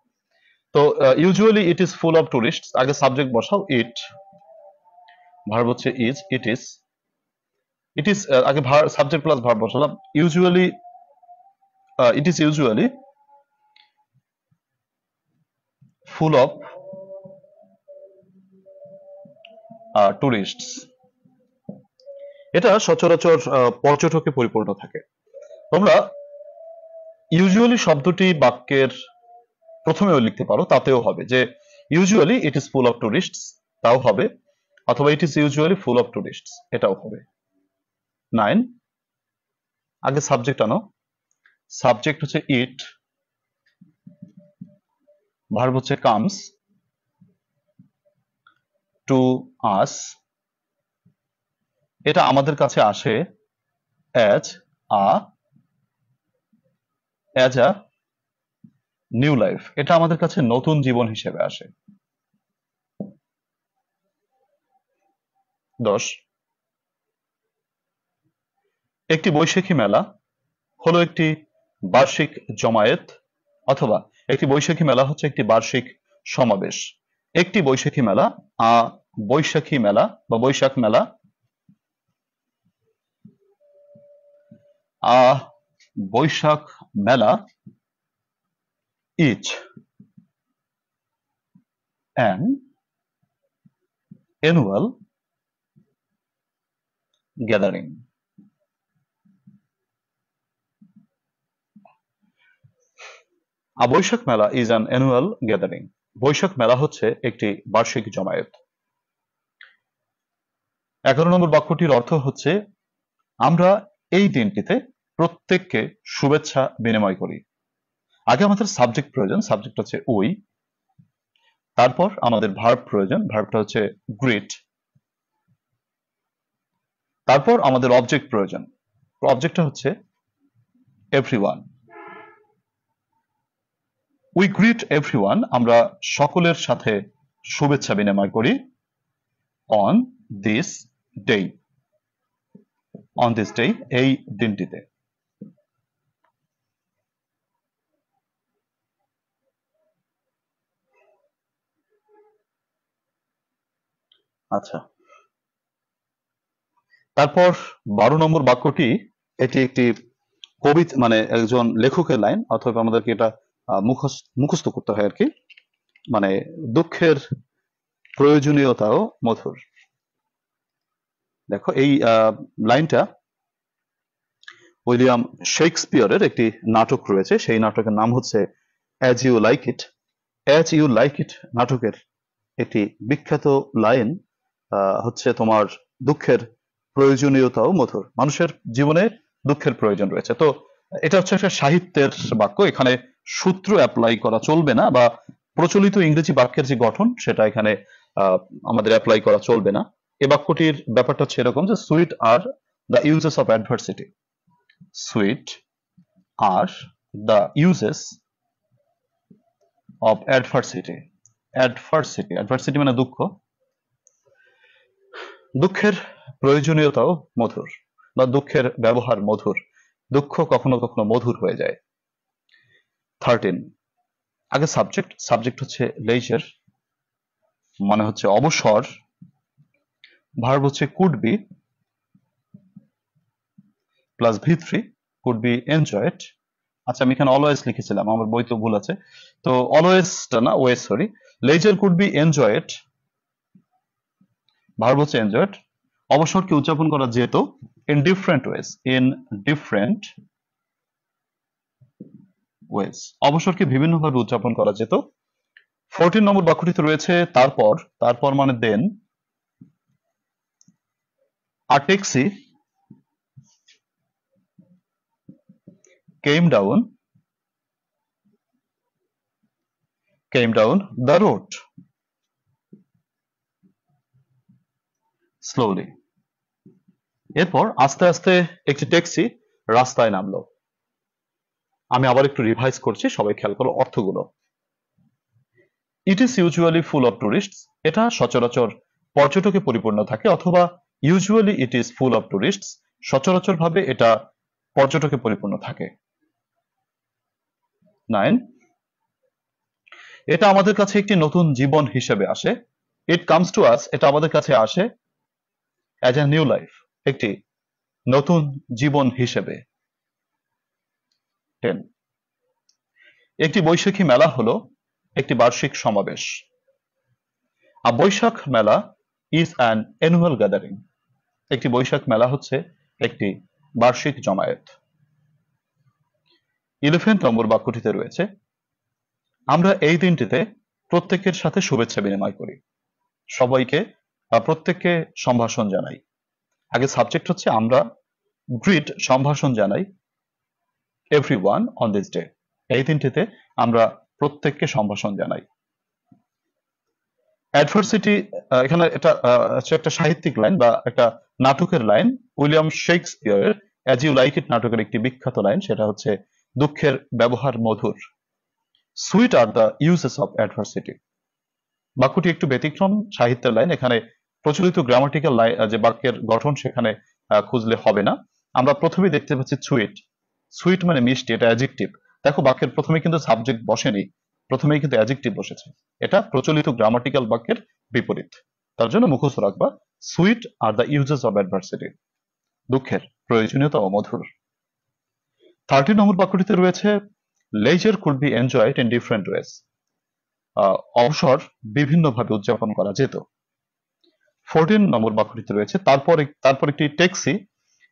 তো usually it is full of tourist, আগে সাবজেক্ট বসাও ইট, ভার্ব হচ্ছে ইজ, ইট ইজ আগে সাবজেক্ট প্লাস ভার্ব বসালাম। Usually it is usually full of tourists, এটা সচরাচর পর্যটকে পরিপূর্ণ থাকে। তোমরা ইউজুয়ালি শব্দটি বাক্যের প্রথমেও লিখতে পারো, তাতেও হবে যে usually it is full of tourists, তাও হবে, অথবা it is usually full of tourists, এটাও হবে। 9, আগে সাবজেক্ট আনো, সাবজেক্ট হচ্ছে ইট, ভার্ব হচ্ছে কামস টু আস, এটা আমাদের কাছে আসে অ্যাজ আ নিউ লাইফ, এটা আমাদের কাছে নতুন জীবন হিসেবে আসে। 10, একটি বৈশাখী মেলা হলো একটি বার্ষিক জমায়েত, অথবা একটি বৈশাখী মেলা হচ্ছে একটি বার্ষিক সমাবেশ। একটি বৈশাখী মেলা, বৈশাখী মেলা বা Boishakh Mela, Boishakh Mela is an annual gathering. Boishakh Mela is an annual gathering, Boishakh Mela হচ্ছে একটি বার্ষিক জমায়েত। 11 নম্বর বাক্যটির অর্থ হচ্ছে আমরা এই দিনটিতে প্রত্যেককে শুভেচ্ছা বিনিময় করি। আগে আমাদের সাবজেক্ট প্রয়োজন, সাবজেক্ট হচ্ছে উই, তারপর আমাদের ভার্ব প্রয়োজন, ভার্বটা হচ্ছে গ্রিট, তারপর আমাদের অবজেক্ট প্রয়োজন, অবজেক্টটা হচ্ছে এভরিওয়ান। উই গ্রিট এভরিওয়ান, আমরা সকলের সাথে শুভেচ্ছা বিনিময় করি on this day, on this day, এই দিনটিতে। আচ্ছা, তারপর 12 নম্বর বাক্যটি, এটি একটি কবিতা, মানে একজন লেখকের লাইন, অথবা আমাদেরকে এটা মুখস্থ করতে হয় আর কি। মানে দুঃখের প্রয়োজনীয়তাও মধুর। দেখো এই লাইনটা উইলিয়াম শেক্সপিয়রের একটি নাটক রয়েছে, সেই নাটকের নাম হচ্ছে as you like it. As you like it নাটকের একটি বিখ্যাত লাইন হচ্ছে তোমার দুঃখের প্রয়োজনীয়তাও মধুর। মানুষের জীবনে দুঃখের প্রয়োজন রয়েছে। তো এটা হচ্ছে একটা সাহিত্যের বাক্য, এখানে সূত্র অ্যাপ্লাই করা চলবে না, বা প্রচলিত ইংরেজি বাক্যের যে গঠন সেটা এখানে আমাদের অ্যাপ্লাই করা চলবে না। এই বাক্যটির ব্যাপারটা হচ্ছে এরকম যে sweet are the uses of adversity. Sweet are the uses of adversity. Adversity মানে দুঃখ। দুঃখের প্রয়োজনীয়তাও মধুর, বা দুঃখের ব্যবহার মধুর। দুঃখ কখনো কখনো মধুর হয়ে যায়। 13, আগে সাবজেক্ট হচ্ছে লেজার, মানে হচ্ছে অবসর। ভার্ব হচ্ছে could be plus V3, could be enjoyed. আচ্ছা, আমি এখানে অলওয়েজ লিখেছিলাম, আমার বই তো ভুল আছে, তো অলওয়েজটা না, ways, sorry. Leisure could be enjoyed, verb হচ্ছে এনজয়েড। অবসরকে উদযাপন করা যেত ইন ডিফারেন্ট ওয়েজ, অবসরকে বিভিন্নভাবে উদযাপন করা যেত। 14 নম্বর বাক্যটিতে রয়েছে তারপর মানে দেন। A taxi came down the road slowly. এরপর আস্তে আস্তে একটি ট্যাক্সি রাস্তায় নামলো। আমি আবার একটু রিভাইজ করছি, সবাই খেয়াল করো অর্থগুলো। It is usually full of tourists, এটা সচরাচর পর্যটকে পরিপূর্ণ থাকে, অথবা usually it is full of tourists, সচরাচর ভাবে এটা পর্যটকে পরিপূর্ণ থাকে। 9, এটা আমাদের কাছে একটি নতুন জীবন হিসেবে আসে। ইট কামস টু আস, এটা আমাদের কাছে আসে অ্যাজ এ নিউ লাইফ, একটি নতুন জীবন হিসেবে। 10, একটি বৈশাখী মেলা হলো একটি বার্ষিক সমাবেশ। আ Boishakh Mela is an annual gathering, একটি বৈশাখ মেলা হচ্ছে একটি বার্ষিক জমায়েত। 11 নম্বর বাক্যটিতে রয়েছে আমরা এই দিনটিতে প্রত্যেকের সাথে শুভেচ্ছা বিনিময় করি, সবাইকে বা প্রত্যেককে সম্ভাষণ জানাই। আগে সাবজেক্ট হচ্ছে আমরা গ্রিট, সম্ভাষণ জানাই এভরিওয়ান অন দিস ডে, এই দিনটিতে আমরা প্রত্যেককে সম্ভাষণ জানাই। অ্যাডভার্সিটি, এখানে এটা হচ্ছে একটা সাহিত্যিক লাইন বা একটা নাটকের লাইন, উইলিয়াম শেক্সপিয়রের অ্যাজ ইউ লাইক ইট নাটকের একটি বিখ্যাত লাইন, সেটা হচ্ছে দুঃখের ব্যবহার মধুর। Sweet are the uses of adversity, বাক্যটি একটু ব্যতিক্রম সাহিত্যের লাইন, এখানে প্রচলিত গ্রামাটিক্যাল যে বাক্যের গঠন সেখানে খুঁজলে হবে না। আমরা প্রথমেই দেখতে পাচ্ছি সুইট, সুইট মানে মিষ্টি, এটা অ্যাডজেক্টিভ। দেখো বাক্যের প্রথমে কিন্তু সাবজেক্ট বসেনি, প্রথমেই কিন্তু অ্যাডজেক্টিভ বসেছে, এটা প্রচলিত গ্রামাটিক্যাল বাক্যের বিপরীত। তার জন্য মুখস্থ রাখবা sweet are the uses of adversity, দুঃখের প্রয়োজনীয়তা ও মধুর। 13 নম্বর বাক্যটিতে রয়েছে leisure could be enjoyed in different ways, অবসর বিভিন্নভাবে উদযাপন করা যেত। 14 নম্বর বাক্যটিতে রয়েছে তারপর একটি ট্যাক্সি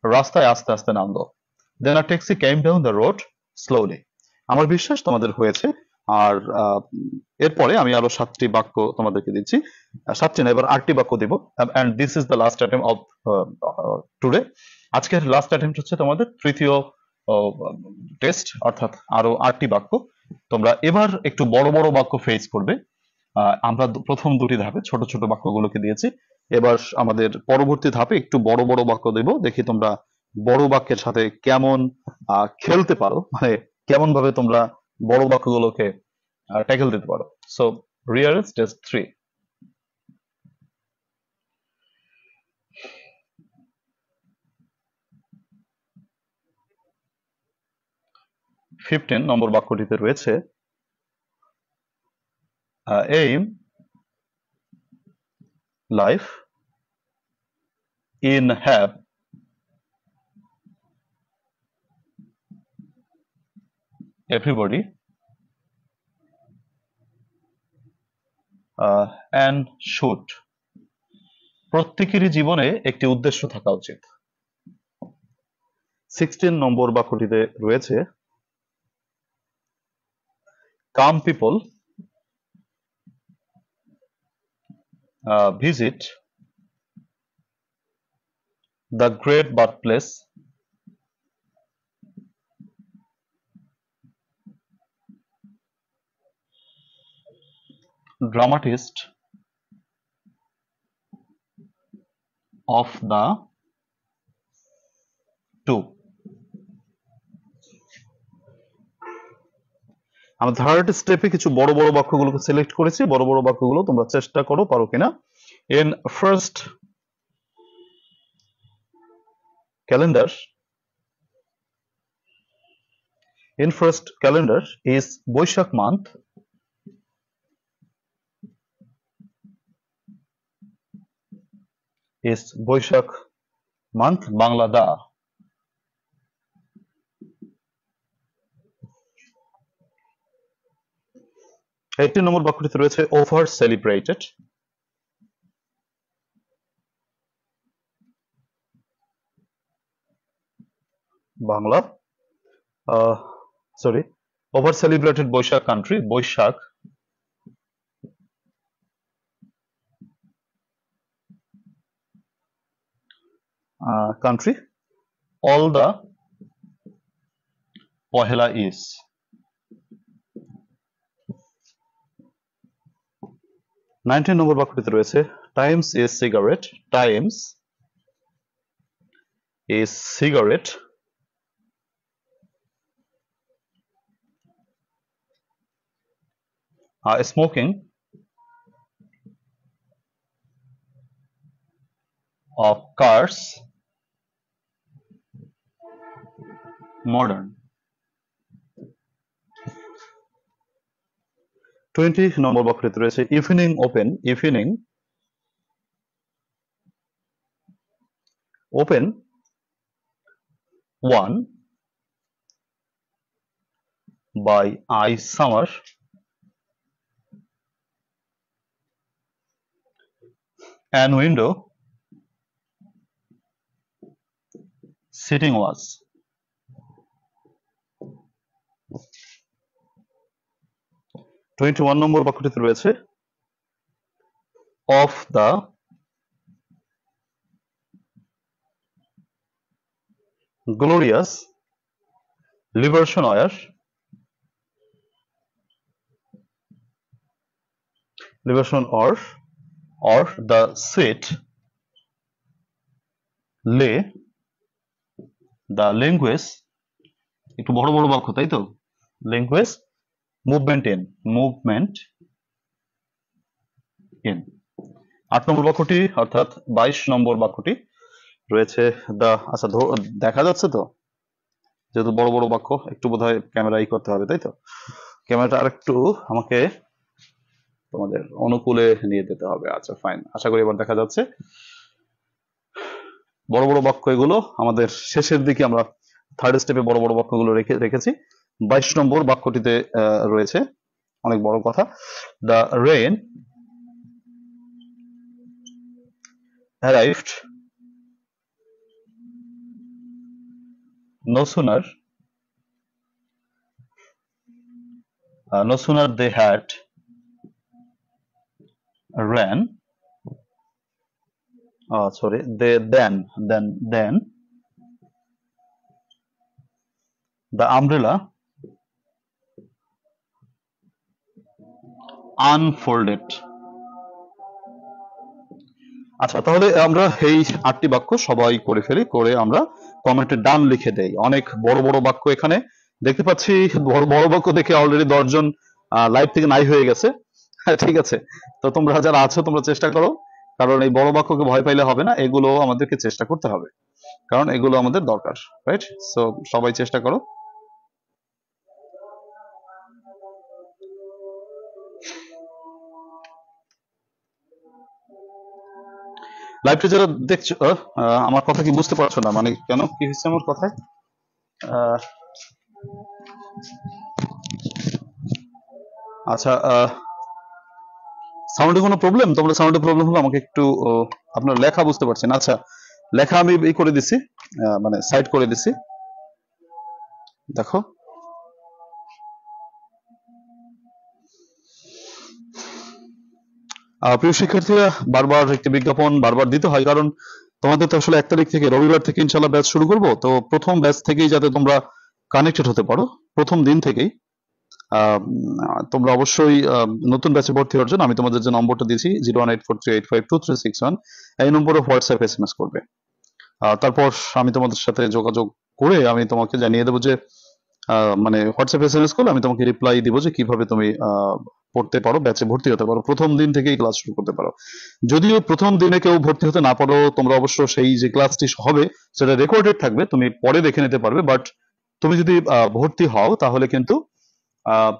রাস্তায় আস্তে আস্তে নামলো। Then a taxi came down the road slowly. আমার বিশ্বাস তোমাদের হয়েছে। আর এরপরে আমি আরো 7টি বাক্য তোমাদেরকে দিচ্ছি, 7টি না, এবার 8টি বাক্য দিব। And this is the last attempt of today. আজকের লাস্ট অ্যাটেম্প হচ্ছে তোমাদের তৃতীয় টেস্ট, অর্থাৎ আরো 8টি বাক্য। তোমরা এবার একটু বড় বড় বাক্য ফেস করবে। আমরা প্রথম দুটি ধাপে ছোট ছোট বাক্যগুলোকে দিয়েছি, এবার আমাদের পরবর্তী ধাপে একটু বড় বড় বাক্য দেব, দেখি তোমরা বড় বাক্যের সাথে কেমন খেলতে পারো, মানে কেমন ভাবে তোমরা বড় বাক্যগুলোকে ট্যাকেল দিতে পারো। So রিয়ারেন্স test 3। 15 নম্বর বাক্যটিতে রয়েছে aim life in have, everybody, and should, প্রত্যেকেরই জীবনে একটি উদ্দেশ্য থাকা উচিত। 16 নম্বর বাক্যটিতে রয়েছে calm people visit the great birthplace dramatist of the two. আমরা থার্ড স্টেপে কিছু বড় বড় বাক্যগুলোকে সিলেক্ট করেছি। বড় বড় বাক্যগুলো তোমরা চেষ্টা করো পারো কিনা। In first calendar, in first calendar is Boishak month, is Boishak month, Bangla da। 18 নম্বর বাক্যটিতে রয়েছে over celebrated, Bangla sorry over celebrated Baishakh country, Baishakh country, all the Pohela is। 19 নম্বর বাক্যটিতে রয়েছে times is cigarette, times is cigarette, smoking of cars modern। 20 নম্বর বাক্যটিতে রয়েছে evening open, evening open one by I summer and window sitting was। 21 নম্বর বাক্যটিতে রয়েছে of the glorious liberation or the sweet lay the language, একটু বড় বড় বাক্য তাই তো, language movement in। 8 নম্বর বাক্যটি অর্থাৎ 22 নম্বর বাক্যটি রয়েছে দা, আচ্ছা দেখা যাচ্ছে তো, যেহেতু বড় বড় বাক্য একটু বোধহয় ক্যামেরাই করতে হবে তাই তো, ক্যামেরাটা আরেকটু আমাকে তোমাদের অনুকূলে নিয়ে যেতে হবে। আচ্ছা ফাইন, আশা করি এবার দেখা যাচ্ছে। বড় বড় বাক্য এগুলো আমাদের শেষের দিকে আমরা থার্ড স্টেপে বড় বড় বাক্যগুলো রেখেছি। 22 নম্বর বাক্যটিতে রয়েছে অনেক বড় কথা, the rain arrived no sooner they had ran then the umbrella unfolded। আচ্ছা তাহলে আমরা এই 8টি বাক্য সবাই করে ফেলি, করে আমরা কমেন্টে ডান লিখে দেই। অনেক বড় বড় বাক্য এখানে দেখতে পাচ্ছি, বড় বড় বাক্য দেখে অলরেডি 10 জন লাইভ থেকে নাই হয়ে গেছে। ঠিক আছে, তো তোমরা যারা আছো তোমরা চেষ্টা করো, কারণ এই বড় বাক্যকে ভয় পাইলে হবে না, এগুলো আমাদেরকে চেষ্টা করতে হবে, কারণ এগুলো আমাদের দরকার, রাইট? সো সবাই চেষ্টা করো। লাইভটা যারা দেখছো আমার কথা কি বুঝতে পারছো না? মানে কেন কি হচ্ছে আমার কথায়? আহ, আচ্ছা, সাউন্ডে কোনো প্রবলেম? তোমরা সাউন্ডে প্রবলেম হলে আমাকে একটু আপনার লেখা বুঝতে পারছেন। আচ্ছা, লেখা আমি এই করে দিছি, মানে সাইড করে দিছি, দেখো। প্রিয় শিক্ষার্থীরা, বারবার একটি বিজ্ঞাপন বারবার দিতে হয়, কারণ তোমাদের তো আসলে 1 তারিখ থেকে, রবিবার থেকে ইনশাল্লাহ ব্যাচ শুরু করব। তো প্রথম ব্যাচ থেকেই যাতে তোমরা কানেক্টেড হতে পারো, প্রথম দিন থেকেই তোমরা অবশ্যই নতুন ব্যাচে ভর্তি হওয়ার জন্য আমি তোমাদের যে নম্বরটা দিয়েছি 01843852361, এই নম্বরে হোয়াটসঅ্যাপ এসএমএস করবে। তারপর আমি তোমাদের সাথে যোগাযোগ করে আমি তোমাকে জানিয়ে দেবো যে মানে হোয়াটসঅ্যাপ এসএমএস করলে আমি তোমাকে রিপ্লাই দিব যে কিভাবে তুমি পড়তে পারো, ব্যাচে ভর্তি হতে পারো, প্রথম দিন থেকেই ক্লাস শুরু করতে পারো। যদিও প্রথম দিনে কেউ ভর্তি হতে না পারো, তোমরা অবশ্য সেই যে ক্লাসটি হবে সেটা রেকর্ডেড থাকবে, তুমি পরে দেখে নিতে পারবে। বাট তুমি যদি ভর্তি হও তাহলে কিন্তু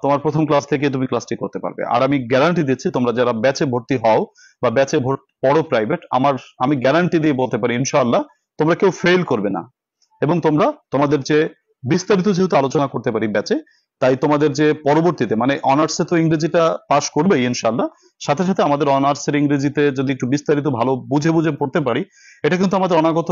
তোমার প্রথম ক্লাস থেকে তুমি ক্লাসটি করতে পারবে। আর আমি গ্যারান্টি দিচ্ছি, তোমরা যারা ব্যাচে ভর্তি হও বা ব্যাচে পড়ো প্রাইভেট, আমি গ্যারান্টি দিয়ে বলতে পারি ইনশাআল্লাহ তোমরা কেউ ফেল করবে না। এবং তোমরা তোমাদের যে বিস্তারিত যেহেতু আলোচনা করতে পারি ব্যাচে, তাই তোমাদের যে পরবর্তীতে মানে অনার্সে তো ইংরেজিটা পাশ করবে ইনশাআল্লাহ, সাথে সাথে আমাদের অনার্সের ইংরেজিতে যদি একটু বিস্তারিত ভালো বুঝে বুঝে পড়তে পারি, এটা কিন্তু আমাদের অনাগত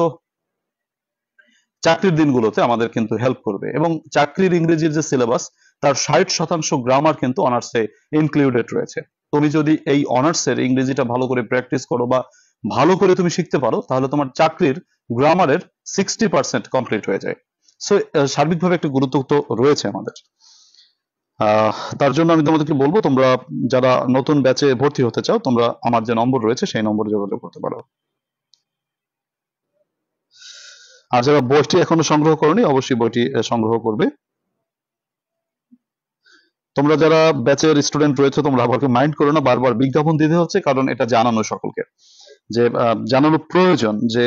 চাকরির দিনগুলোতে আমাদের কিন্তু হেল্প করবে। এবং চাকরির ইংরেজির যে সিলেবাস, তার 60% গ্রামার কিন্তু অনার্সে ইনক্লুডেড রয়েছে। তুমি যদি এই অনার্সের ইংরেজিটা ভালো করে প্র্যাকটিস করো বা ভালো করে তুমি শিখতে পারো, তাহলে তোমার চাকরির গ্রামারের 60% কমপ্লিট হয়ে যায়। সো সার্বিকভাবে একটা গুরুত্ব তো রয়েছে আমাদের। তার জন্য আমি তোমাদেরকে বলবো, তোমরা যারা নতুন ব্যাচে ভর্তি হতে চাও, তোমরা আমার যে নম্বর রয়েছে সেই নম্বরে যোগাযোগ করতে পারো। আর যারা বইটি এখনো সংগ্রহ করনি, অবশ্যই বইটি সংগ্রহ করবে। তোমরা যারা ব্যাচের স্টুডেন্ট রয়েছে, তোমরা আবার মাইন্ড করো না, বারবার বিজ্ঞাপন দিতে হচ্ছে, কারণ এটা জানানো সকলকে, যে জানানো প্রয়োজন যে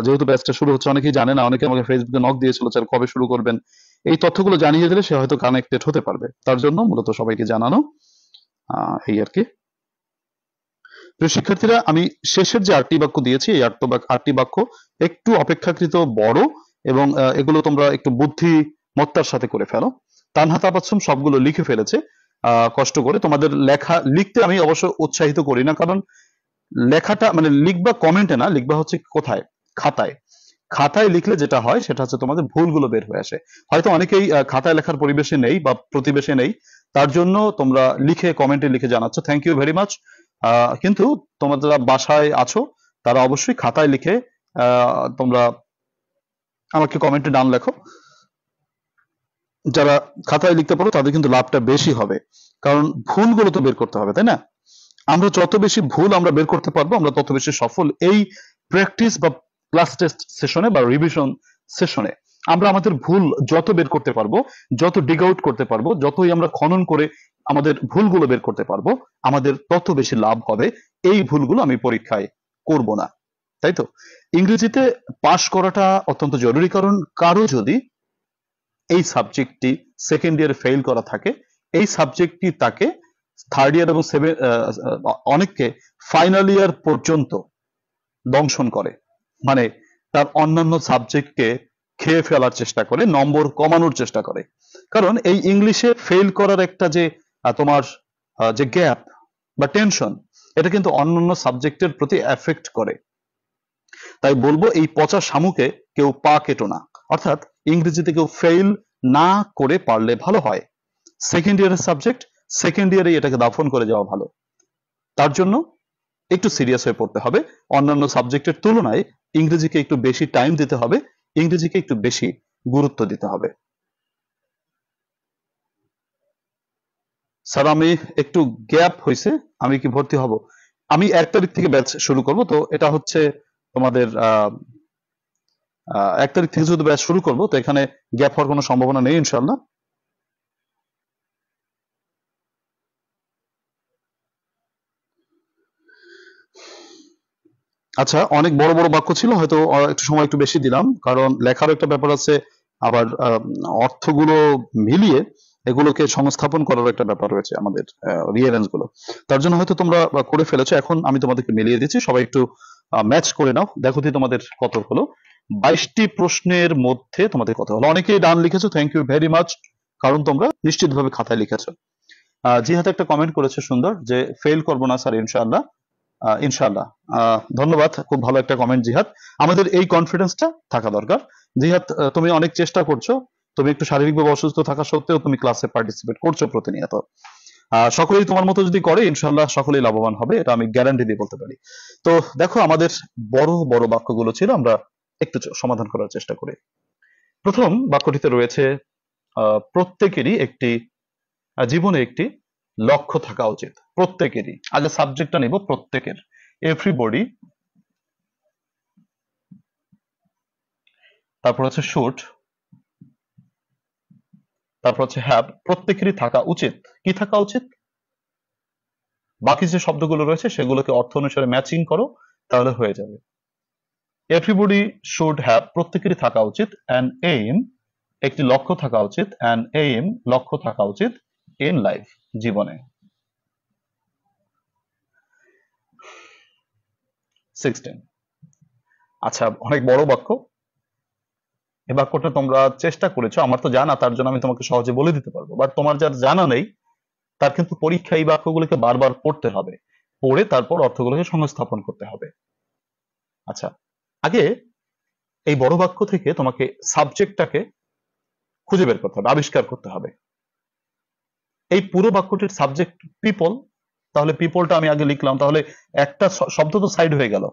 যেহেতু ব্যাচটা শুরু হচ্ছে, অনেকেই জানে না, অনেকে আমাকে ফেসবুকে নক দিয়েছিল স্যার কবে শুরু করবেন। এই তথ্যগুলো জানিয়ে দিলে সে হয়তো কানেক্টেড হতে পারবে, তার জন্য মূলত সবাইকে জানানো, এই আর কি। প্রিয় শিক্ষার্থীরা, আমি শেষের যে 8টি বাক্য দিয়েছি, এই 8টি বাক্য একটু অপেক্ষাকৃত বড়, এবং এগুলো তোমরা একটু বুদ্ধিমত্তার সাথে করে ফেলো। তানহা তাবাচ্ছুম সবগুলো লিখে ফেলেছে কষ্ট করে। তোমাদের লেখা লিখতে আমি অবশ্য উৎসাহিত করি না, কারণ লেখাটা মানে লিখবা কমেন্টে না, লিখবা হচ্ছে কোথায়? খাতায়। খাতায় লিখলে যেটা হয় সেটা হচ্ছে তোমাদের ভুলগুলো বের হয়ে আসে। হয়তো অনেকেই খাতায় লেখার পরিবেশে নেই বা প্রতিবেশে নেই, তার জন্য তোমরা লিখে কমেন্টে লিখে জানাচ্ছ, থ্যাংক ইউ ভেরি মাচ। কিন্তু তোমরা যারা বাসায় আছো তারা অবশ্যই খাতায় লিখে তোমরা আমাকে কমেন্টে ডান লেখো। যারা খাতায় লিখতে পারো তাদের কিন্তু লাভটা বেশি হবে, কারণ ভুলগুলো তো বের করতে হবে, তাই না? আমরা যত বেশি ভুল আমরা বের করতে পারবো, আমরা তত বেশি সফল। এই প্র্যাকটিস বা ক্লাস টেস্ট সেশনে বা রিভিশন সেশনে আমরা আমাদের ভুল যত বের করতে পারবো, যত ডিগ আউট করতে পারবো, যতই আমরা খনন করে আমাদের ভুলগুলো বের করতে পারবো, আমাদের তত বেশি লাভ হবে। এই ভুলগুলো আমি পরীক্ষায় করব না, তাই তো? ইংরেজিতে পাশ করাটা অত্যন্ত জরুরি, কারণ কারো যদি এই সাবজেক্টটি সেকেন্ড ইয়ারে ফেল করা থাকে, এই সাবজেক্টটি তাকে থার্ড ইয়ার এবং অনেককে ফাইনাল ইয়ার পর্যন্ত দংশন করে, মানে তার অন্যান্য সাবজেক্টকে খেয়ে ফেলার চেষ্টা করে, নম্বর কমানোর চেষ্টা করে। কারণ এই ইংলিশে ফেল করার একটা যে তোমার যে গ্যাপ বা টেনশন, এটা কিন্তু অন্যান্য সাবজেক্টের প্রতি এফেক্ট করে। তাই বলবো, এই পচা শামুকে কেউ পা কেটো না, অর্থাৎ ইংরেজিতে কেউ ফেল না করে পারলে ভালো হয়। সেকেন্ড ইয়ারের সাবজেক্ট, সেকেন্ড ইয়ারে এটাকে দাফন করে যাওয়া ভালো। তার জন্য একটু সিরিয়াস হয়ে পড়তে হবে, অন্যান্য সাবজেক্টের তুলনায় ইংরেজিকে একটু বেশি টাইম দিতে হবে, ইংরেজিকে একটু বেশি গুরুত্ব দিতে হবে। স্যার আমি একটু গ্যাপ হয়েছে, আমি কি ভর্তি হব? আমি 1 তারিখ থেকে ব্যাচ শুরু করব, তো এটা হচ্ছে তোমাদের 1 তারিখ থেকে যদি ব্যাচ শুরু করব, তো এখানে গ্যাপ হওয়ার কোনো সম্ভাবনা নেই ইনশাআল্লাহ। আচ্ছা, অনেক বড় বড় বাক্য ছিল, হয়তো একটু সময় একটু বেশি দিলাম, কারণ লেখার একটা ব্যাপার আছে, আবার অর্থগুলো মিলিয়ে এগুলোকে সংস্থাপন করার একটা ব্যাপার রয়েছে আমাদের, রিয়ারেঞ্জ গুলো। তার জন্য হয়তো তোমরা করে ফেলেছো, এখন আমি তোমাদেরকে মিলিয়ে দিচ্ছি, সবাই একটু ম্যাচ করে নাও, দেখো তো তোমাদের কত হলো। 22টি প্রশ্নের মধ্যে তোমাদের কত হলো। অনেকেই ডান লিখেছো, থ্যাংক ইউ ভেরি মাচ, কারণ তোমরা নিশ্চিতভাবে খাতায় লিখেছো। জিহাদ একটা কমেন্ট করেছে সুন্দর, যে ফেল করবো না স্যার ইনশাআল্লাহ। ইনশাআল্লাহ, ধন্যবাদ, খুব ভালো একটা কমেন্ট জিহাদ। আমাদের এই কনফিডেন্সটা থাকা দরকার। জিহাদ, তুমি অনেক চেষ্টা করছো, তুমি একটু শারীরিকভাবে অসুস্থ থাকা সত্ত্বেও তুমি ক্লাসে পার্টিসিপেট করছো প্রতিনিয়ত। সকলেই তোমার মতো যদি করে ইনশাআল্লাহ সকলেই লাভবান হবে, এটা আমি গ্যারান্টি দিয়ে বলতে পারি। তো দেখো, আমাদের বড় বড় বাক্যগুলো ছিল, আমরা একটু সমাধান করার চেষ্টা করি। প্রথম বাক্যটিতে রয়েছে প্রত্যেকেরই একটি জীবনে একটি লক্ষ্য থাকা উচিত। প্রত্যেকেরই, আগে সাবজেক্টটা নিব, প্রত্যেকের, এভরিবডি, তারপর হচ্ছে শুড, তারপর হচ্ছে হ্যাভ। প্রত্যেকেরই থাকা উচিত, কি থাকা উচিত? বাকি যে শব্দগুলো রয়েছে সেগুলোকে অর্থ অনুসারে ম্যাচিং করো, তাহলে হয়ে যাবে। এভরিবডি শুড হ্যাভ, প্রত্যেকেরই থাকা উচিত, অ্যান এইম, একটি লক্ষ্য থাকা উচিত, অ্যান এইম, লক্ষ্য থাকা উচিত, ইন লাইফ, জীবনে। 16। আচ্ছা, অনেক বড় বাক্য। এই বাক্যটা তোমরা চেষ্টা করেছো, আমার তো জানা, তার জন্য আমি তোমাকে সহজে বলে দিতে পারবো, বাট তোমার যার জানা নেই তার কিন্তু পরীক্ষা এই বাক্যগুলোকে বারবার পড়তে হবে, পড়ে তারপর অর্থগুলোকে সংস্থাপন করতে হবে। আচ্ছা, আগে এই বড় বাক্য থেকে তোমাকে সাবজেক্টটাকে খুঁজে বের করতে হবে, আবিষ্কার করতে হবে। এই পুরো বাক্যটির সাবজেক্ট পিপল, তাহলে পিপলটা আমি আগে লিখলাম, তাহলে একটা শব্দ তো সাইড হয়ে গেল।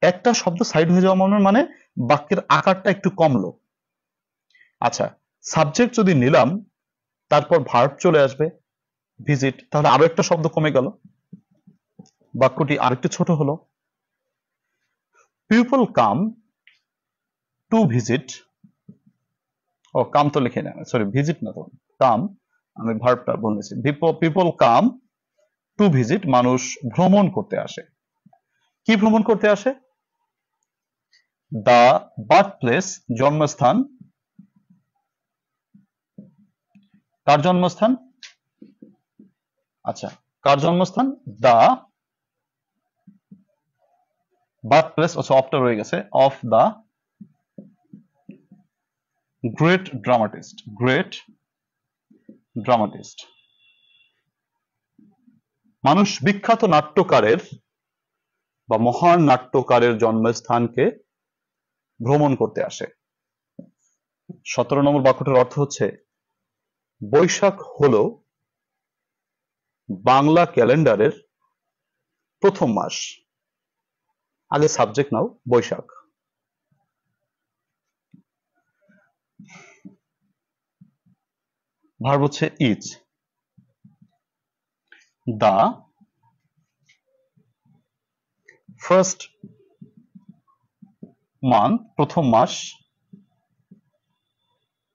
একটা শব্দ সাইড হয়ে যাওয়া মানে বাক্যের আকারটা একটু কমলো। আচ্ছা, সাবজেক্ট যদি নিলাম, তারপর ভার্ব চলে আসবে, ভিজিট, তাহলে আরো একটা শব্দ কমে গেল, বাক্যটি আরেকটু ছোট হলো। পিপল কাম টু ভিজিট, ও কাম তো লিখে না, সরি ভিজিট না, তো কাম, আমি ভার্বটা বলেছি। পিপল কাম টু ভিজিট, মানুষ ভ্রমণ করতে আসে। কি ভ্রমণ করতে আসে? দা বার্থ প্লেস, জন্মস্থান। কার জন্মস্থান? আচ্ছা, কার জন্মস্থান? দা বার্থ প্লেস, আচ্ছা অফটা রয়ে গেছে, of the great dramatist, great dramatist. মানুষ বিখ্যাত নাট্যকারের বা মহান নাট্যকারের জন্মস্থানকে ভ্রমণ করতে আসে। 17 নম্বর বাক্যটার অর্থ হচ্ছে, বৈশাখ হলো বাংলা ক্যালেন্ডারের প্রথম মাস। আগে সাবজেক্ট নাও, বৈশাখ। ভার্ব হচ্ছে ইজ। দা ফার্স্ট মান্থ, প্রথম মাস,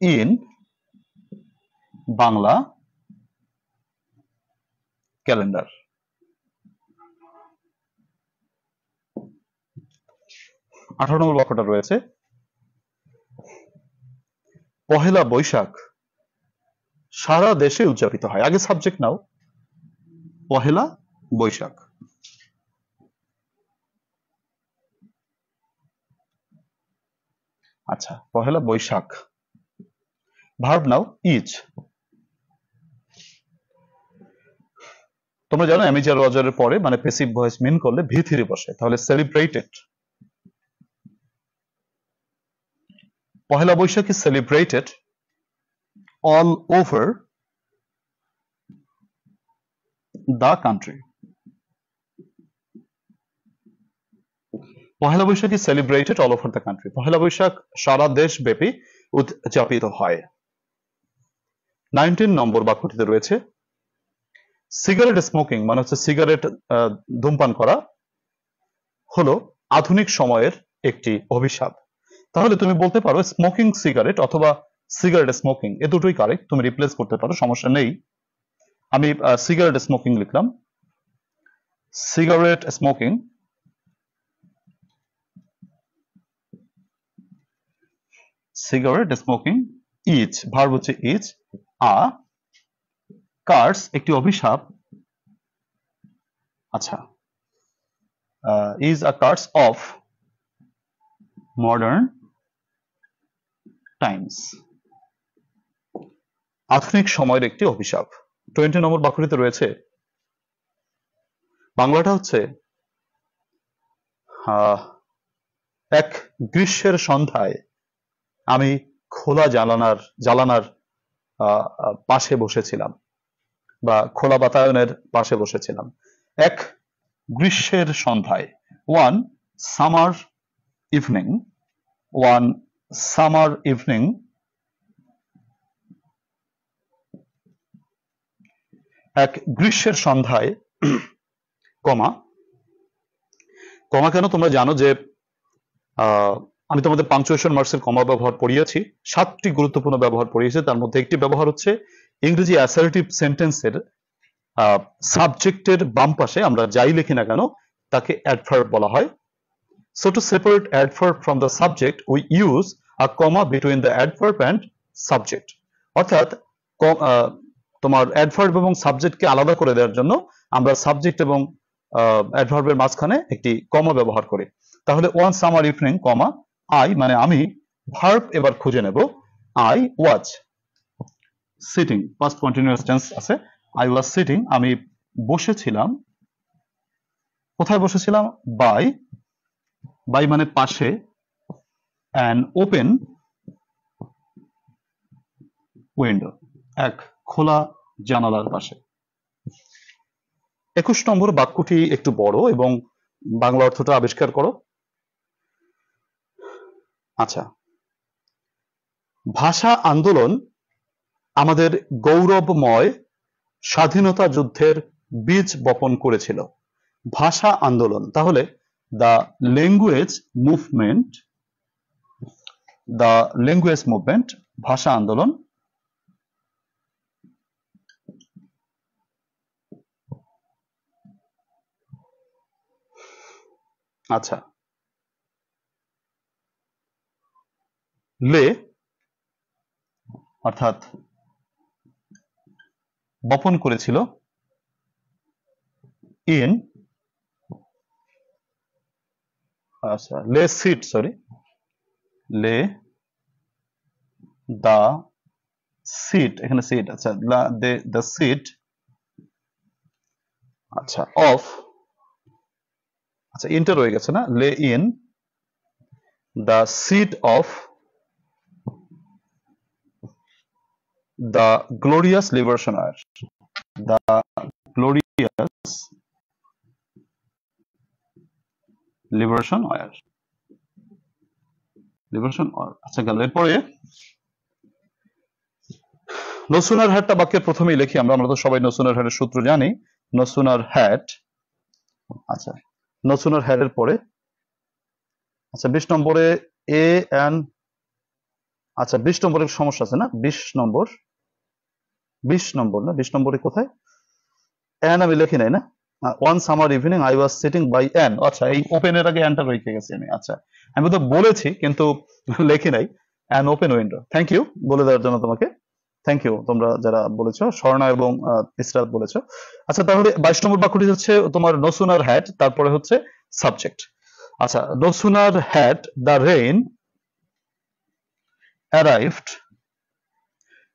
ইন বাংলা ক্যালেন্ডার। 18 নম্বর বাক্যটা রয়েছে, পহেলা বৈশাখ সারা দেশে উদযাপিত হয়। আগে সাবজেক্ট নাও, পহেলা বৈশাখ। আচ্ছা, পহেলা বৈশাখ। ভার্ব নাও, ইজ। তোমরা জানো অ্যামিজার রজারের পরে মানে প্যাসিভ ভয়েস মিন করলে ভি3 বসে, তাহলে celebrated. Pohela Boishakh is celebrated all over the country. Pohela Boishakh is celebrated all over the country. Pohela Boishakh সারা দেশ ব্যাপী উদযাপিত হয়। 19 নম্বর বাক্যটিতে রয়েছে, সিগারেট স্মোকিং মানে হচ্ছে সিগারেট ধূমপান করা হলো আধুনিক সময়ের একটি অভিশাপ। তাহলে তুমি বলতে পারো স্মোকিং সিগারেট অথবা সিগারেট স্মোকিং, এ দুটোই কারেক্ট, তুমি রিপ্লেস করতে পারো, সমস্যা নেই। আমি সিগারেট স্মোকিং লিখলাম, cigarette smoking. Cigarette smoking is, verb হচ্ছে ইজ, আ কার্স, একটি অভিশাপ। আচ্ছা, is a curse of modern times. আধুনিক সময়ের একটি অভিশাপ। 20 নম্বর বাক্যটিতে রয়েছে, বাংলাটা হচ্ছে এক গ্রীষ্মের সন্ধ্যায় আমি খোলা জানালার পাশে বসেছিলাম, বা খোলা বাতায়নের পাশে বসেছিলাম। এক গ্রীষ্মের সন্ধ্যায়, one summer evening, one summer evening, এক গ্রীষ্মের সন্ধ্যায়, কমা কেন তোমরা জানো যে আমি তোমাদের পাংচুয়েশন মার্কসের কমা ব্যবহার পড়িয়েছি, 7টি গুরুত্বপূর্ণ ব্যবহার পড়িয়েছি। তার মধ্যে একটি ব্যবহার হচ্ছে ইংরেজি অ্যাসার্টিভ সেন্টেন্সের সাবজেক্টের বাম পাশে আমরা যাই লিখি না কেন তাকে অ্যাডভার্ব বলা হয়। So to separate adverb from the subject, we use a comma between the adverb and subject. অর্থাৎ তোমার অ্যাডভার্ব এবং সাবজেক্টকে আলাদা করে দেওয়ার জন্য আমরা সাবজেক্ট এবং অ্যাডভার্বের মাঝখানে একটি কমা ব্যবহার করি। তাহলে one summer evening, comma I মানে আমি, ভার্ব এবার খুঁজে নেব, I was sitting, past continuous tense আছে, I was sitting, আমি বসেছিলাম। কোথায় বসেছিলাম? by মানে পাশে, an open window, এক খোলা জানালার পাশে। 21 নম্বর বাক্যটি একটু বড় এবং বাংলা অর্থটা আবিষ্কার করো। আচ্ছা, ভাষা আন্দোলন আমাদের গৌরবময় স্বাধীনতা যুদ্ধের বীজ বপন করেছিল। ভাষা আন্দোলন, তাহলে the language movement, ভাষা আন্দোলন আচ্ছা, লে অর্থাৎ বপন করেছিল, ইন আচ্ছা লে seat, sorry lay the seat, এখানে সিট, আচ্ছা দ্য সিট, আচ্ছা অফ, আচ্ছা ইনটা রয়ে গেছে না, lay in the seat of the glorious liberation year, the glorious liberation year, liberation year. আচ্ছা গেল। এরপরে নো সুনার হ্যাডটা বাক্যের প্রথমেই লিখি আমরা তো সবাই নো সুনার হ্যাডের সূত্র জানি, নো সুনার হ্যাড, আচ্ছা নো সুনার হ্যাডের পরে, আচ্ছা 20 নম্বরে এ এন, আচ্ছা 20 নম্বরের সমস্যা আছে না, 20 নম্বর না, 20 নম্বরে কোথায় এন আমি লিখি নাই না, one summer evening I was sitting by an, আচ্ছা এই ওপেনের আগে এনটা রেখে গেছি আমি, আচ্ছা আমি তো বলেছি কিন্তু লিখি নাই, an open window. Thank you বলে দেওয়ার জন্য তোমাকে, থ্যাংক ইউ তোমরা যারা বলেছো, স্বর্ণা এবং ইসরাত বলেছো। আচ্ছা তাহলে 22 নম্বর বাক্যটি হচ্ছে তোমার নো সুনার হ্যাড, তারপরে হচ্ছে সাবজেক্ট। আচ্ছা no sooner had the rain arrived,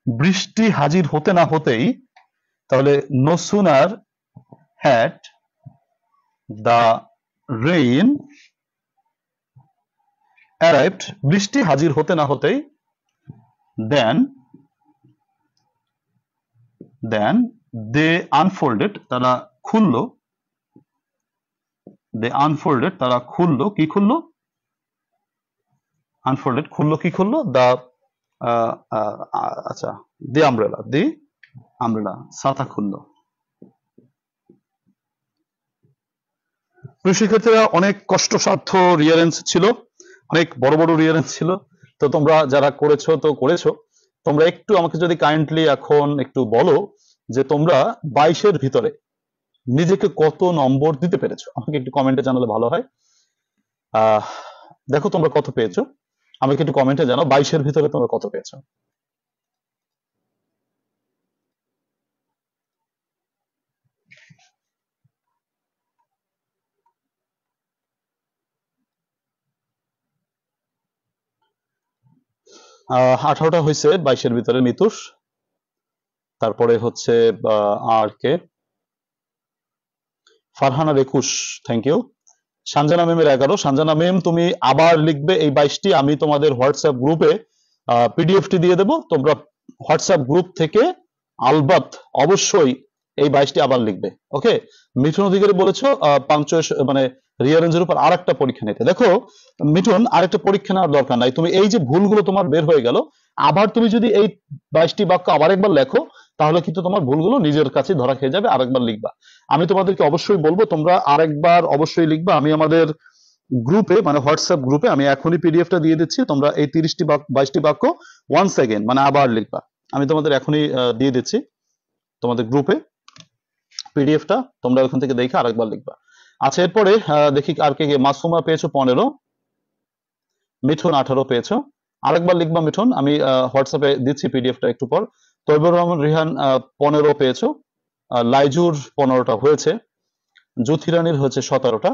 বৃষ্টি হাজির হতে না হতেই, তাহলে no sooner had the rain arrived, বৃষ্টি হাজির হতে না হতেই, দেন দে আনফোল্ডেড, তারা খুললো, দে আনফোল্ডেড, তারা খুললো, কি খুললো, আনফোল্ডেড খুললো, কি খুললো, দা আচ্ছা দি আমব্রেলা, ছাতা খুললো। প্রিয় শিক্ষার্থীরা, অনেক কষ্টসাধ্য রিয়ারেন্স ছিল, অনেক বড় বড় রিয়ারেন্স ছিল, তো তোমরা যারা করেছো তোমরা একটু আমাকে যদি কাইন্ডলি এখন একটু বলো যে তোমরা 22-এর ভিতরে নিজেকে কত নম্বর দিতে পেরেছো, আমাকে একটু কমেন্টে জানালে ভালো হয়। দেখো তোমরা কত পেয়েছো, আমাকে একটু কমেন্টে জানাও 22-এর ভিতরে তোমরা কত পেয়েছো। 18টা হয়েছে 22-এর ভিতরে মিতুষ, তারপরে হচ্ছে আর কে, ফারহানার 21, থ্যাংক ইউ। সানজানা মেমের 11। সানজানা মেম তুমি আবার লিখবে এই 22টি, আমি তোমাদের হোয়াটসঅ্যাপ গ্রুপে পিডিএফটি দিয়ে দেবো, তোমরা হোয়াটসঅ্যাপ গ্রুপ থেকে আলবাত অবশ্যই এই 22টি আবার লিখবে। ওকে, মিঠুন অধিকারী বলেছো মানে রিয়ারেঞ্জের উপর আরেকটা পরীক্ষা নিতে। দেখো মিঠুন, আরেকটা পরীক্ষা নেওয়ার দরকার নাই, তুমি এই যে ভুলগুলো তোমার বের হয়ে গেল, আবার তুমি যদি এই 22টি বাক্য আবার একবার লেখো তাহলে কিন্তু তোমার ভুলগুলো নিজের কাছে ধরা খেয়ে যাবে, আরেকবার লিখবা। আমি তোমাদেরকে অবশ্যই বলবো তোমরা আরেকবার অবশ্যই লিখবা। আমি আমাদের গ্রুপে মানে হোয়াটসঅ্যাপ গ্রুপে আমি এখনই পিডিএফটা দিয়ে দিচ্ছি, তোমরা এই 30টি 22টি বাক্য ওয়ান্স এগেন মানে আবার লিখবা। আমি তোমাদের এখনই দিয়ে দিচ্ছি তোমাদের গ্রুপে পিডিএফটা, তোমরা ওখান থেকে দেখে আরেকবার লিখবা। আচ্ছা, এরপরে দেখি আর কে কে। মাসুমা পেয়েছো 15, মিঠুন 18 পেয়েছো, আরেকবার লিখবা মিঠুন, আমি হোয়াটসঅ্যাপে দিচ্ছি পিডিএফটা একটু পর। তৈবুর রহমান রিহান 15 পেয়েছো, লাইজুর 15টা হয়েছে, জ্যোতিরানীর হচ্ছে 17টা।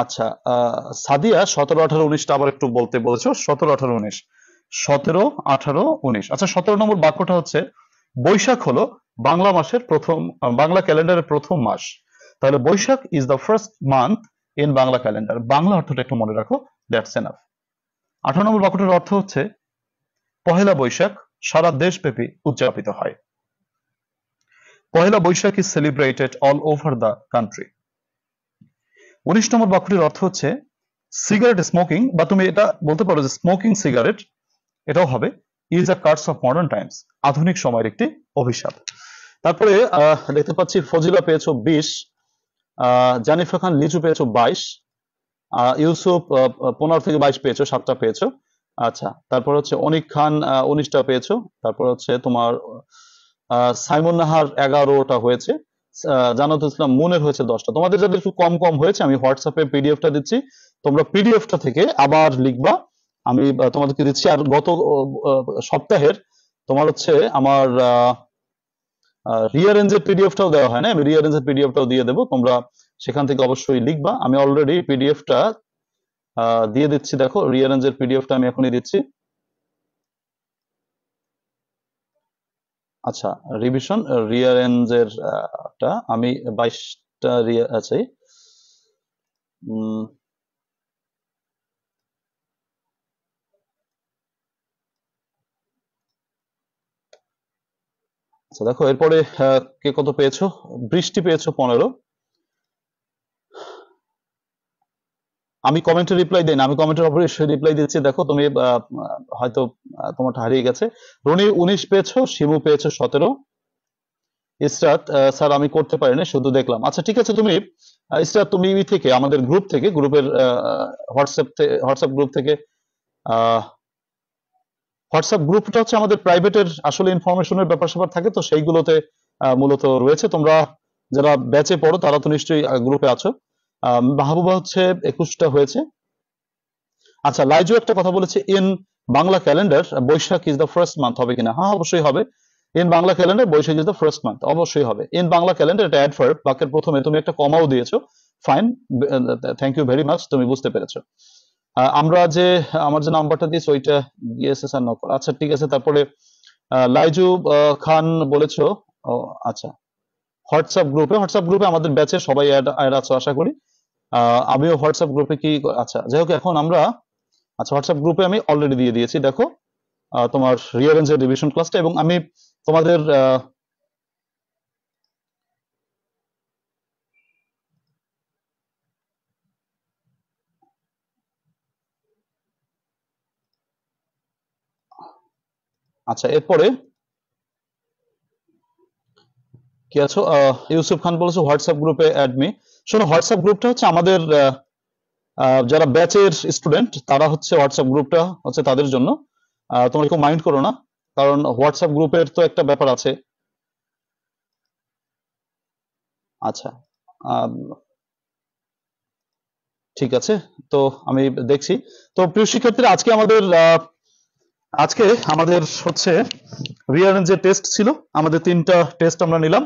আচ্ছা, সাদিয়া 17, 18, 19টা আবার একটু বলতে বলেছো। 17, 18, 19, 17, 18, 19। আচ্ছা, 17 নম্বর বাক্যটা হচ্ছে বৈশাখ হলো বাংলা মাসের প্রথম, বাংলা ক্যালেন্ডারের প্রথম মাস। তাহলে Boishakh is the first month in Bangla calendar. Bangla অর্থটা একটু মনে রাখো, দ্যাটস এনাফ। 18 নম্বর বাক্যটার অর্থ হচ্ছে পহেলা বৈশাখ সারা দেশব্যাপী উদযাপিত হয়। Pohela Boishakh is celebrated all over the country. 19 নম্বর বাক্যটির অর্থ হচ্ছে সিগারেট স্মোকিং, বা তুমি এটা বলতে পারো যে স্মোকিং সিগারেট, এটাও হবে, is a curse of modern times, আধুনিক সময়ের একটি অভিশাপ। তারপরে দেখতে পাচ্ছি ফজিলা পেয়েছো 20, জানিফা খান লিচু পেয়েছো 22, ইউসুফ 15 থেকে 22 পেয়েছো, 7টা পেয়েছো। আচ্ছা, তারপর হচ্ছে অনিক খান 19টা পেয়েছো, তারপর হচ্ছে তোমার সাইমন নাহার 11টা হয়েছে, জানাতুল ইসলাম মুনের হয়েছে 10টা। তোমাদের যাদের একটু কম কম হয়েছে আমি হোয়াটসঅ্যাপে পিডিএফটা দিচ্ছি, তোমরা পিডিএফটা থেকে আবার লিখবা, আমি তোমাদেরকে দিচ্ছি। আর গত সপ্তাহের তোমার হচ্ছে আমার রিয়ারেঞ্জের পিডিএফটাও দেওয়া হয় না, আমি রিয়ারেঞ্জের পিডিএফটাও দিয়ে দেবো, তোমরা সেখান থেকে অবশ্যই লিখবা। আমি অলরেডি পিডিএফটা দিয়ে দিচ্ছি, দেখো রিয়ারেঞ্জের পিডিএফটা আমি এখনই দিচ্ছি। আচ্ছা, রিভিশন রিয়ারেঞ্জের টা আমি 22টা আছে। আচ্ছা দেখো, এরপরে কে কত পেয়েছো? বৃষ্টি পেয়েছো 15। আমি কমেন্টে রিপ্লাই দেই না, আমি কমেন্টের অবশ্যই রিপ্লাই দিচ্ছি। দেখো তুমি হয়তো তোমারটা হারিয়ে গেছে। রনি 19 পেয়েছো, শিমু পেয়েছো 17। ইসরাত স্যার আমি করতে পারিনি, শুধু দেখলাম। আচ্ছা ঠিক আছে, তুমি ইসরাত তুমি থেকে আমাদের গ্রুপ থেকে, গ্রুপের হোয়াটসঅ্যাপ গ্রুপ থেকে, হোয়াটসঅ্যাপ গ্রুপটা হচ্ছে আমাদের প্রাইভেটের আসলে ইনফরমেশনের ব্যাপার স্যাপার থাকে, তো সেইগুলোতে মূলত রয়েছে। তোমরা যারা ব্যাচে পড়ো তারা তো নিশ্চয়ই গ্রুপে আছো। মাহবুবা হচ্ছে 21টা হয়েছে। আচ্ছা, লাইজু একটা কথা বলেছে, in Bangla calendar Boishakh is the first month, হবে কিনা? হ্যাঁ অবশ্যই হবে। In Bangla calendar Boishakh is the first month, অবশ্যই হবে। ইন বাংলা ক্যালেন্ডার এটা অ্যাডভার্ব, বাক্যের প্রথমে তুমি একটা কমাও দিয়েছো, fine, thank you very much, তুমি বুঝতে পেরেছো। আমরা যে আমার যে নাম্বারটা দিয়েছি ওইটা গিয়েছে স্যার নক। আচ্ছা ঠিক আছে, তারপরে লাইজু খান বলেছো, আচ্ছা হোয়াটসঅ্যাপ গ্রুপে আমাদের ব্যাচে সবাই অ্যাড আছো আশা করি। আমিও হোয়াটসঅ্যাপ গ্রুপে কি, আচ্ছা যাই হোক, এখন আমরা, আচ্ছা হোয়াটসঅ্যাপ গ্রুপে আমি অলরেডি দিয়ে দিয়েছি, দেখো তোমার রিয়ারেঞ্জের রিভিশন ক্লাসটা, এবং আমি তোমাদের আচ্ছা এরপরে কি আছো? ইউসুফ খান বলেছো হোয়াটসঅ্যাপ গ্রুপে অ্যাড মি। শোনো, হোয়াটসঅ্যাপ গ্রুপটা হচ্ছে আমাদের যারা ব্যাচের স্টুডেন্ট তারা হচ্ছে, হোয়াটসঅ্যাপ গ্রুপটা হচ্ছে তাদের জন্য, তোমরা কেউ মাইন্ড করো না, কারণ হোয়াটসঅ্যাপ গ্রুপের তো একটা ব্যাপার আছে। আচ্ছা ঠিক আছে, তো আমি দেখছি। তো প্রিয় শিক্ষার্থীরা, আজকে আমাদের হচ্ছে রিয়ারেঞ্জের টেস্ট ছিল, আমাদের 3টা টেস্ট আমরা নিলাম।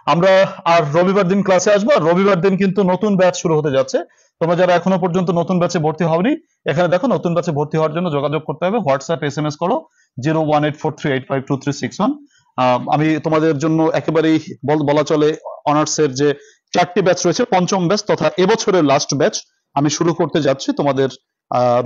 আমরা আর রবিবার দিন ক্লাসে আসবো, আর রবিবার দিন কিন্তু নতুন ব্যাচ শুরু হতে যাচ্ছে। তোমরা যারা এখনো পর্যন্ত নতুন ব্যাচে ভর্তি হওনি, এখানে দেখো নতুন ব্যাচে ভর্তি হওয়ার জন্য যোগাযোগ করতে হবে, হোয়াটসঅ্যাপ SMS করো 01843852361। আমি তোমাদের জন্য একেবারেই বলা চলে অনার্স এর যে 4টি ব্যাচ রয়েছে, পঞ্চম ব্যাচ তথা এবছরের লাস্ট ব্যাচ আমি শুরু করতে যাচ্ছি তোমাদের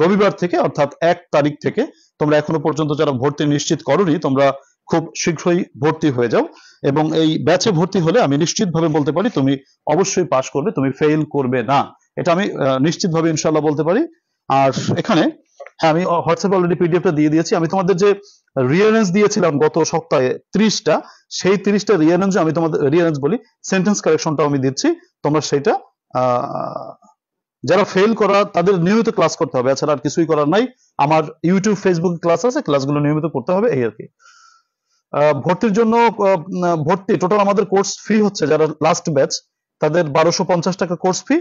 রবিবার থেকে, অর্থাৎ 1 তারিখ থেকে। তোমরা এখনো পর্যন্ত যারা ভর্তি নিশ্চিত করোনি, তোমরা খুব শীঘ্রই ভর্তি হয়ে যাও, এবং এই ব্যাচে ভর্তি হলে আমি নিশ্চিতভাবে বলতে পারি তুমি অবশ্যই পাশ করবে, তুমি ফেল করবে না, এটা আমি নিশ্চিতভাবে ইনশাল্লাহ বলতে পারি। আর এখানে হ্যাঁ, আমি হোয়াটসঅ্যাপে অলরেডি পিডিএফটা দিয়ে দিয়েছি। আমি তোমাদের যে রিয়ারেঞ্জ দিয়েছিলাম গত সপ্তাহে 30টা, সেই 30টা রিয়ারেঞ্জে আমি তোমাদের রিয়ারেঞ্জ বলি, সেন্টেন্স কারেকশনটাও আমি দিচ্ছি, তোমরা সেটা যারা ফেল করা তাদের নিয়মিত ক্লাস করতে হবে, এছাড়া আর কিছুই করার নাই। আমার ইউটিউব ফেসবুক ক্লাস আছে, ক্লাসগুলো নিয়মিত করতে হবে, এই আর কি। ভর্তির জন্য ভর্তি টোটাল আমাদের কোর্স ফি হচ্ছে, যারা লাস্ট ব্যাচ তাদের 1250 টাকা কোর্স ফি।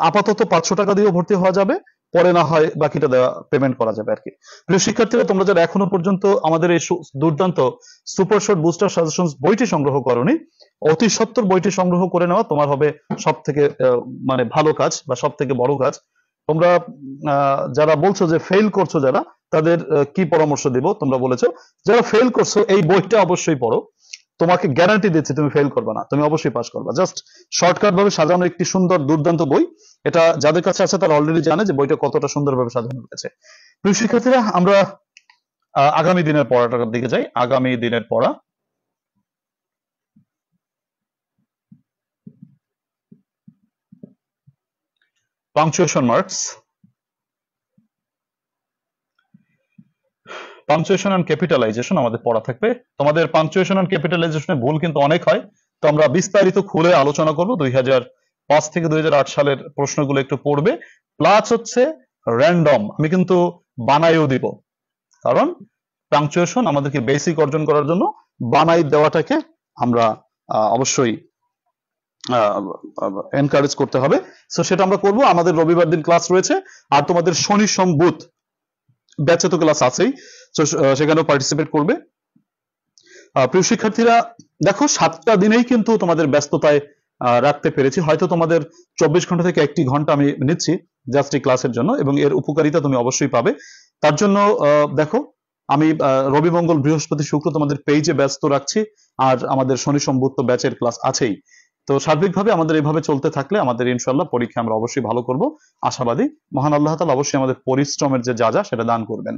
আপাতত 500 টাকা দিয়েও ভর্তি হওয়া যাবে, পরে না হয় বাকিটা দেওয়া পেমেন্ট করা যাবে আর কি। প্রিয় শিক্ষার্থীরা, তোমরা যারা এখনো পর্যন্ত আমাদের এই দুর্দান্ত সুপার শর্ট বুস্টার সাজেশনস বইটি সংগ্রহ করনি, অতি সত্বর বইটি সংগ্রহ করে নেওয়া তোমার হবে সব থেকে মানে ভালো কাজ বা সব থেকে বড় কাজ। তোমরা যারা বলছো যে ফেল করছো, যারা তাদের কি পরামর্শ দিব, তোমরা বলেছো যারা ফেল করছো এই বইটা অবশ্যই পড়ো, তোমাকে গ্যারান্টি দিচ্ছি তুমি ফেল করবে না, তুমি অবশ্যই পাস করবে। জাস্ট শর্টকাট ভাবে সাজানো একটি সুন্দর দুর্দান্ত বই, এটা যাদের কাছে আছে তারা অলরেডি জানে যে বইটা কতটা সুন্দরভাবে সাজানো রয়েছে। প্রিয় শিক্ষার্থীরা, আমরা আগামী দিনের পড়াটার দিকে যাই। আগামী দিনের পড়া, punctuation marks, punctuation and capitalization আমাদের পড়া থাকবে। তোমাদের পাংচুয়েশন এন্ড ক্যাপিটালাইজেশনে ভুল কিন্তু অনেক হয়, তো আমরা বিস্তারিত খুলে আলোচনা করব। 2005 থেকে 2008 সালের প্রশ্নগুলো একটু পড়বে, প্লাস হচ্ছে র্যান্ডম আমি কিন্তু বানাইও দিব, কারণ পাংচুয়েশন আমাদেরকে বেসিক অর্জন করার জন্য বানাই দেওয়াটাকে আমরা অবশ্যই এনকারেজ করতে হবে। সো সেটা আমরা করব। আমাদের রবিবার দিন ক্লাস রয়েছে, আর তোমাদের শনি সোম বুধ ব্যাচে তো ক্লাস আছেই, সেখানেও পার্টিসিপেট করবে। প্রিয় শিক্ষার্থীরা, দেখো 7টা দিনেই কিন্তু তোমাদের ব্যস্ততায় রাখতে পেরেছি। হয়তো তোমাদের 24 ঘন্টা থেকে 1টি ঘন্টা আমি নিচ্ছি জাস্ট এই ক্লাসের জন্য, এবং এর উপকারিতা তুমি অবশ্যই পাবে। তার জন্য দেখো আমি রবি মঙ্গল বৃহস্পতি শুক্র তোমাদের পেজে ব্যস্ত রাখছি, আর আমাদের শনি সোম বুধ তো ব্যাচের ক্লাস আছেই। তো সার্বিকভাবে আমাদের এইভাবে চলতে থাকলে আমাদের ইনশাল্লাহ পরীক্ষা আমরা অবশ্যই ভালো করব, আশাবাদী। মহান আল্লাহ তাআলা অবশ্যই আমাদের পরিশ্রমের যে যা সেটা দান করবেন।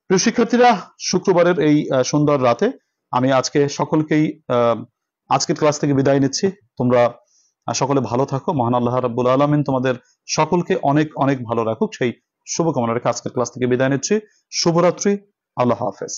প্রিয় শিক্ষার্থীরা, শুক্রবারের এই সুন্দর রাতে আমি আজকে সকলকেই আজকের ক্লাস থেকে বিদায় নিচ্ছি। তোমরা সকলে ভালো থাকো, মহান আল্লাহ রাব্বুল আলামিন তোমাদের সকলকে অনেক অনেক ভালো রাখুক, সেই শুভকামনা রেখে আজকের ক্লাস থেকে বিদায় নিচ্ছি। শুভরাত্রি, আল্লাহ হাফেজ।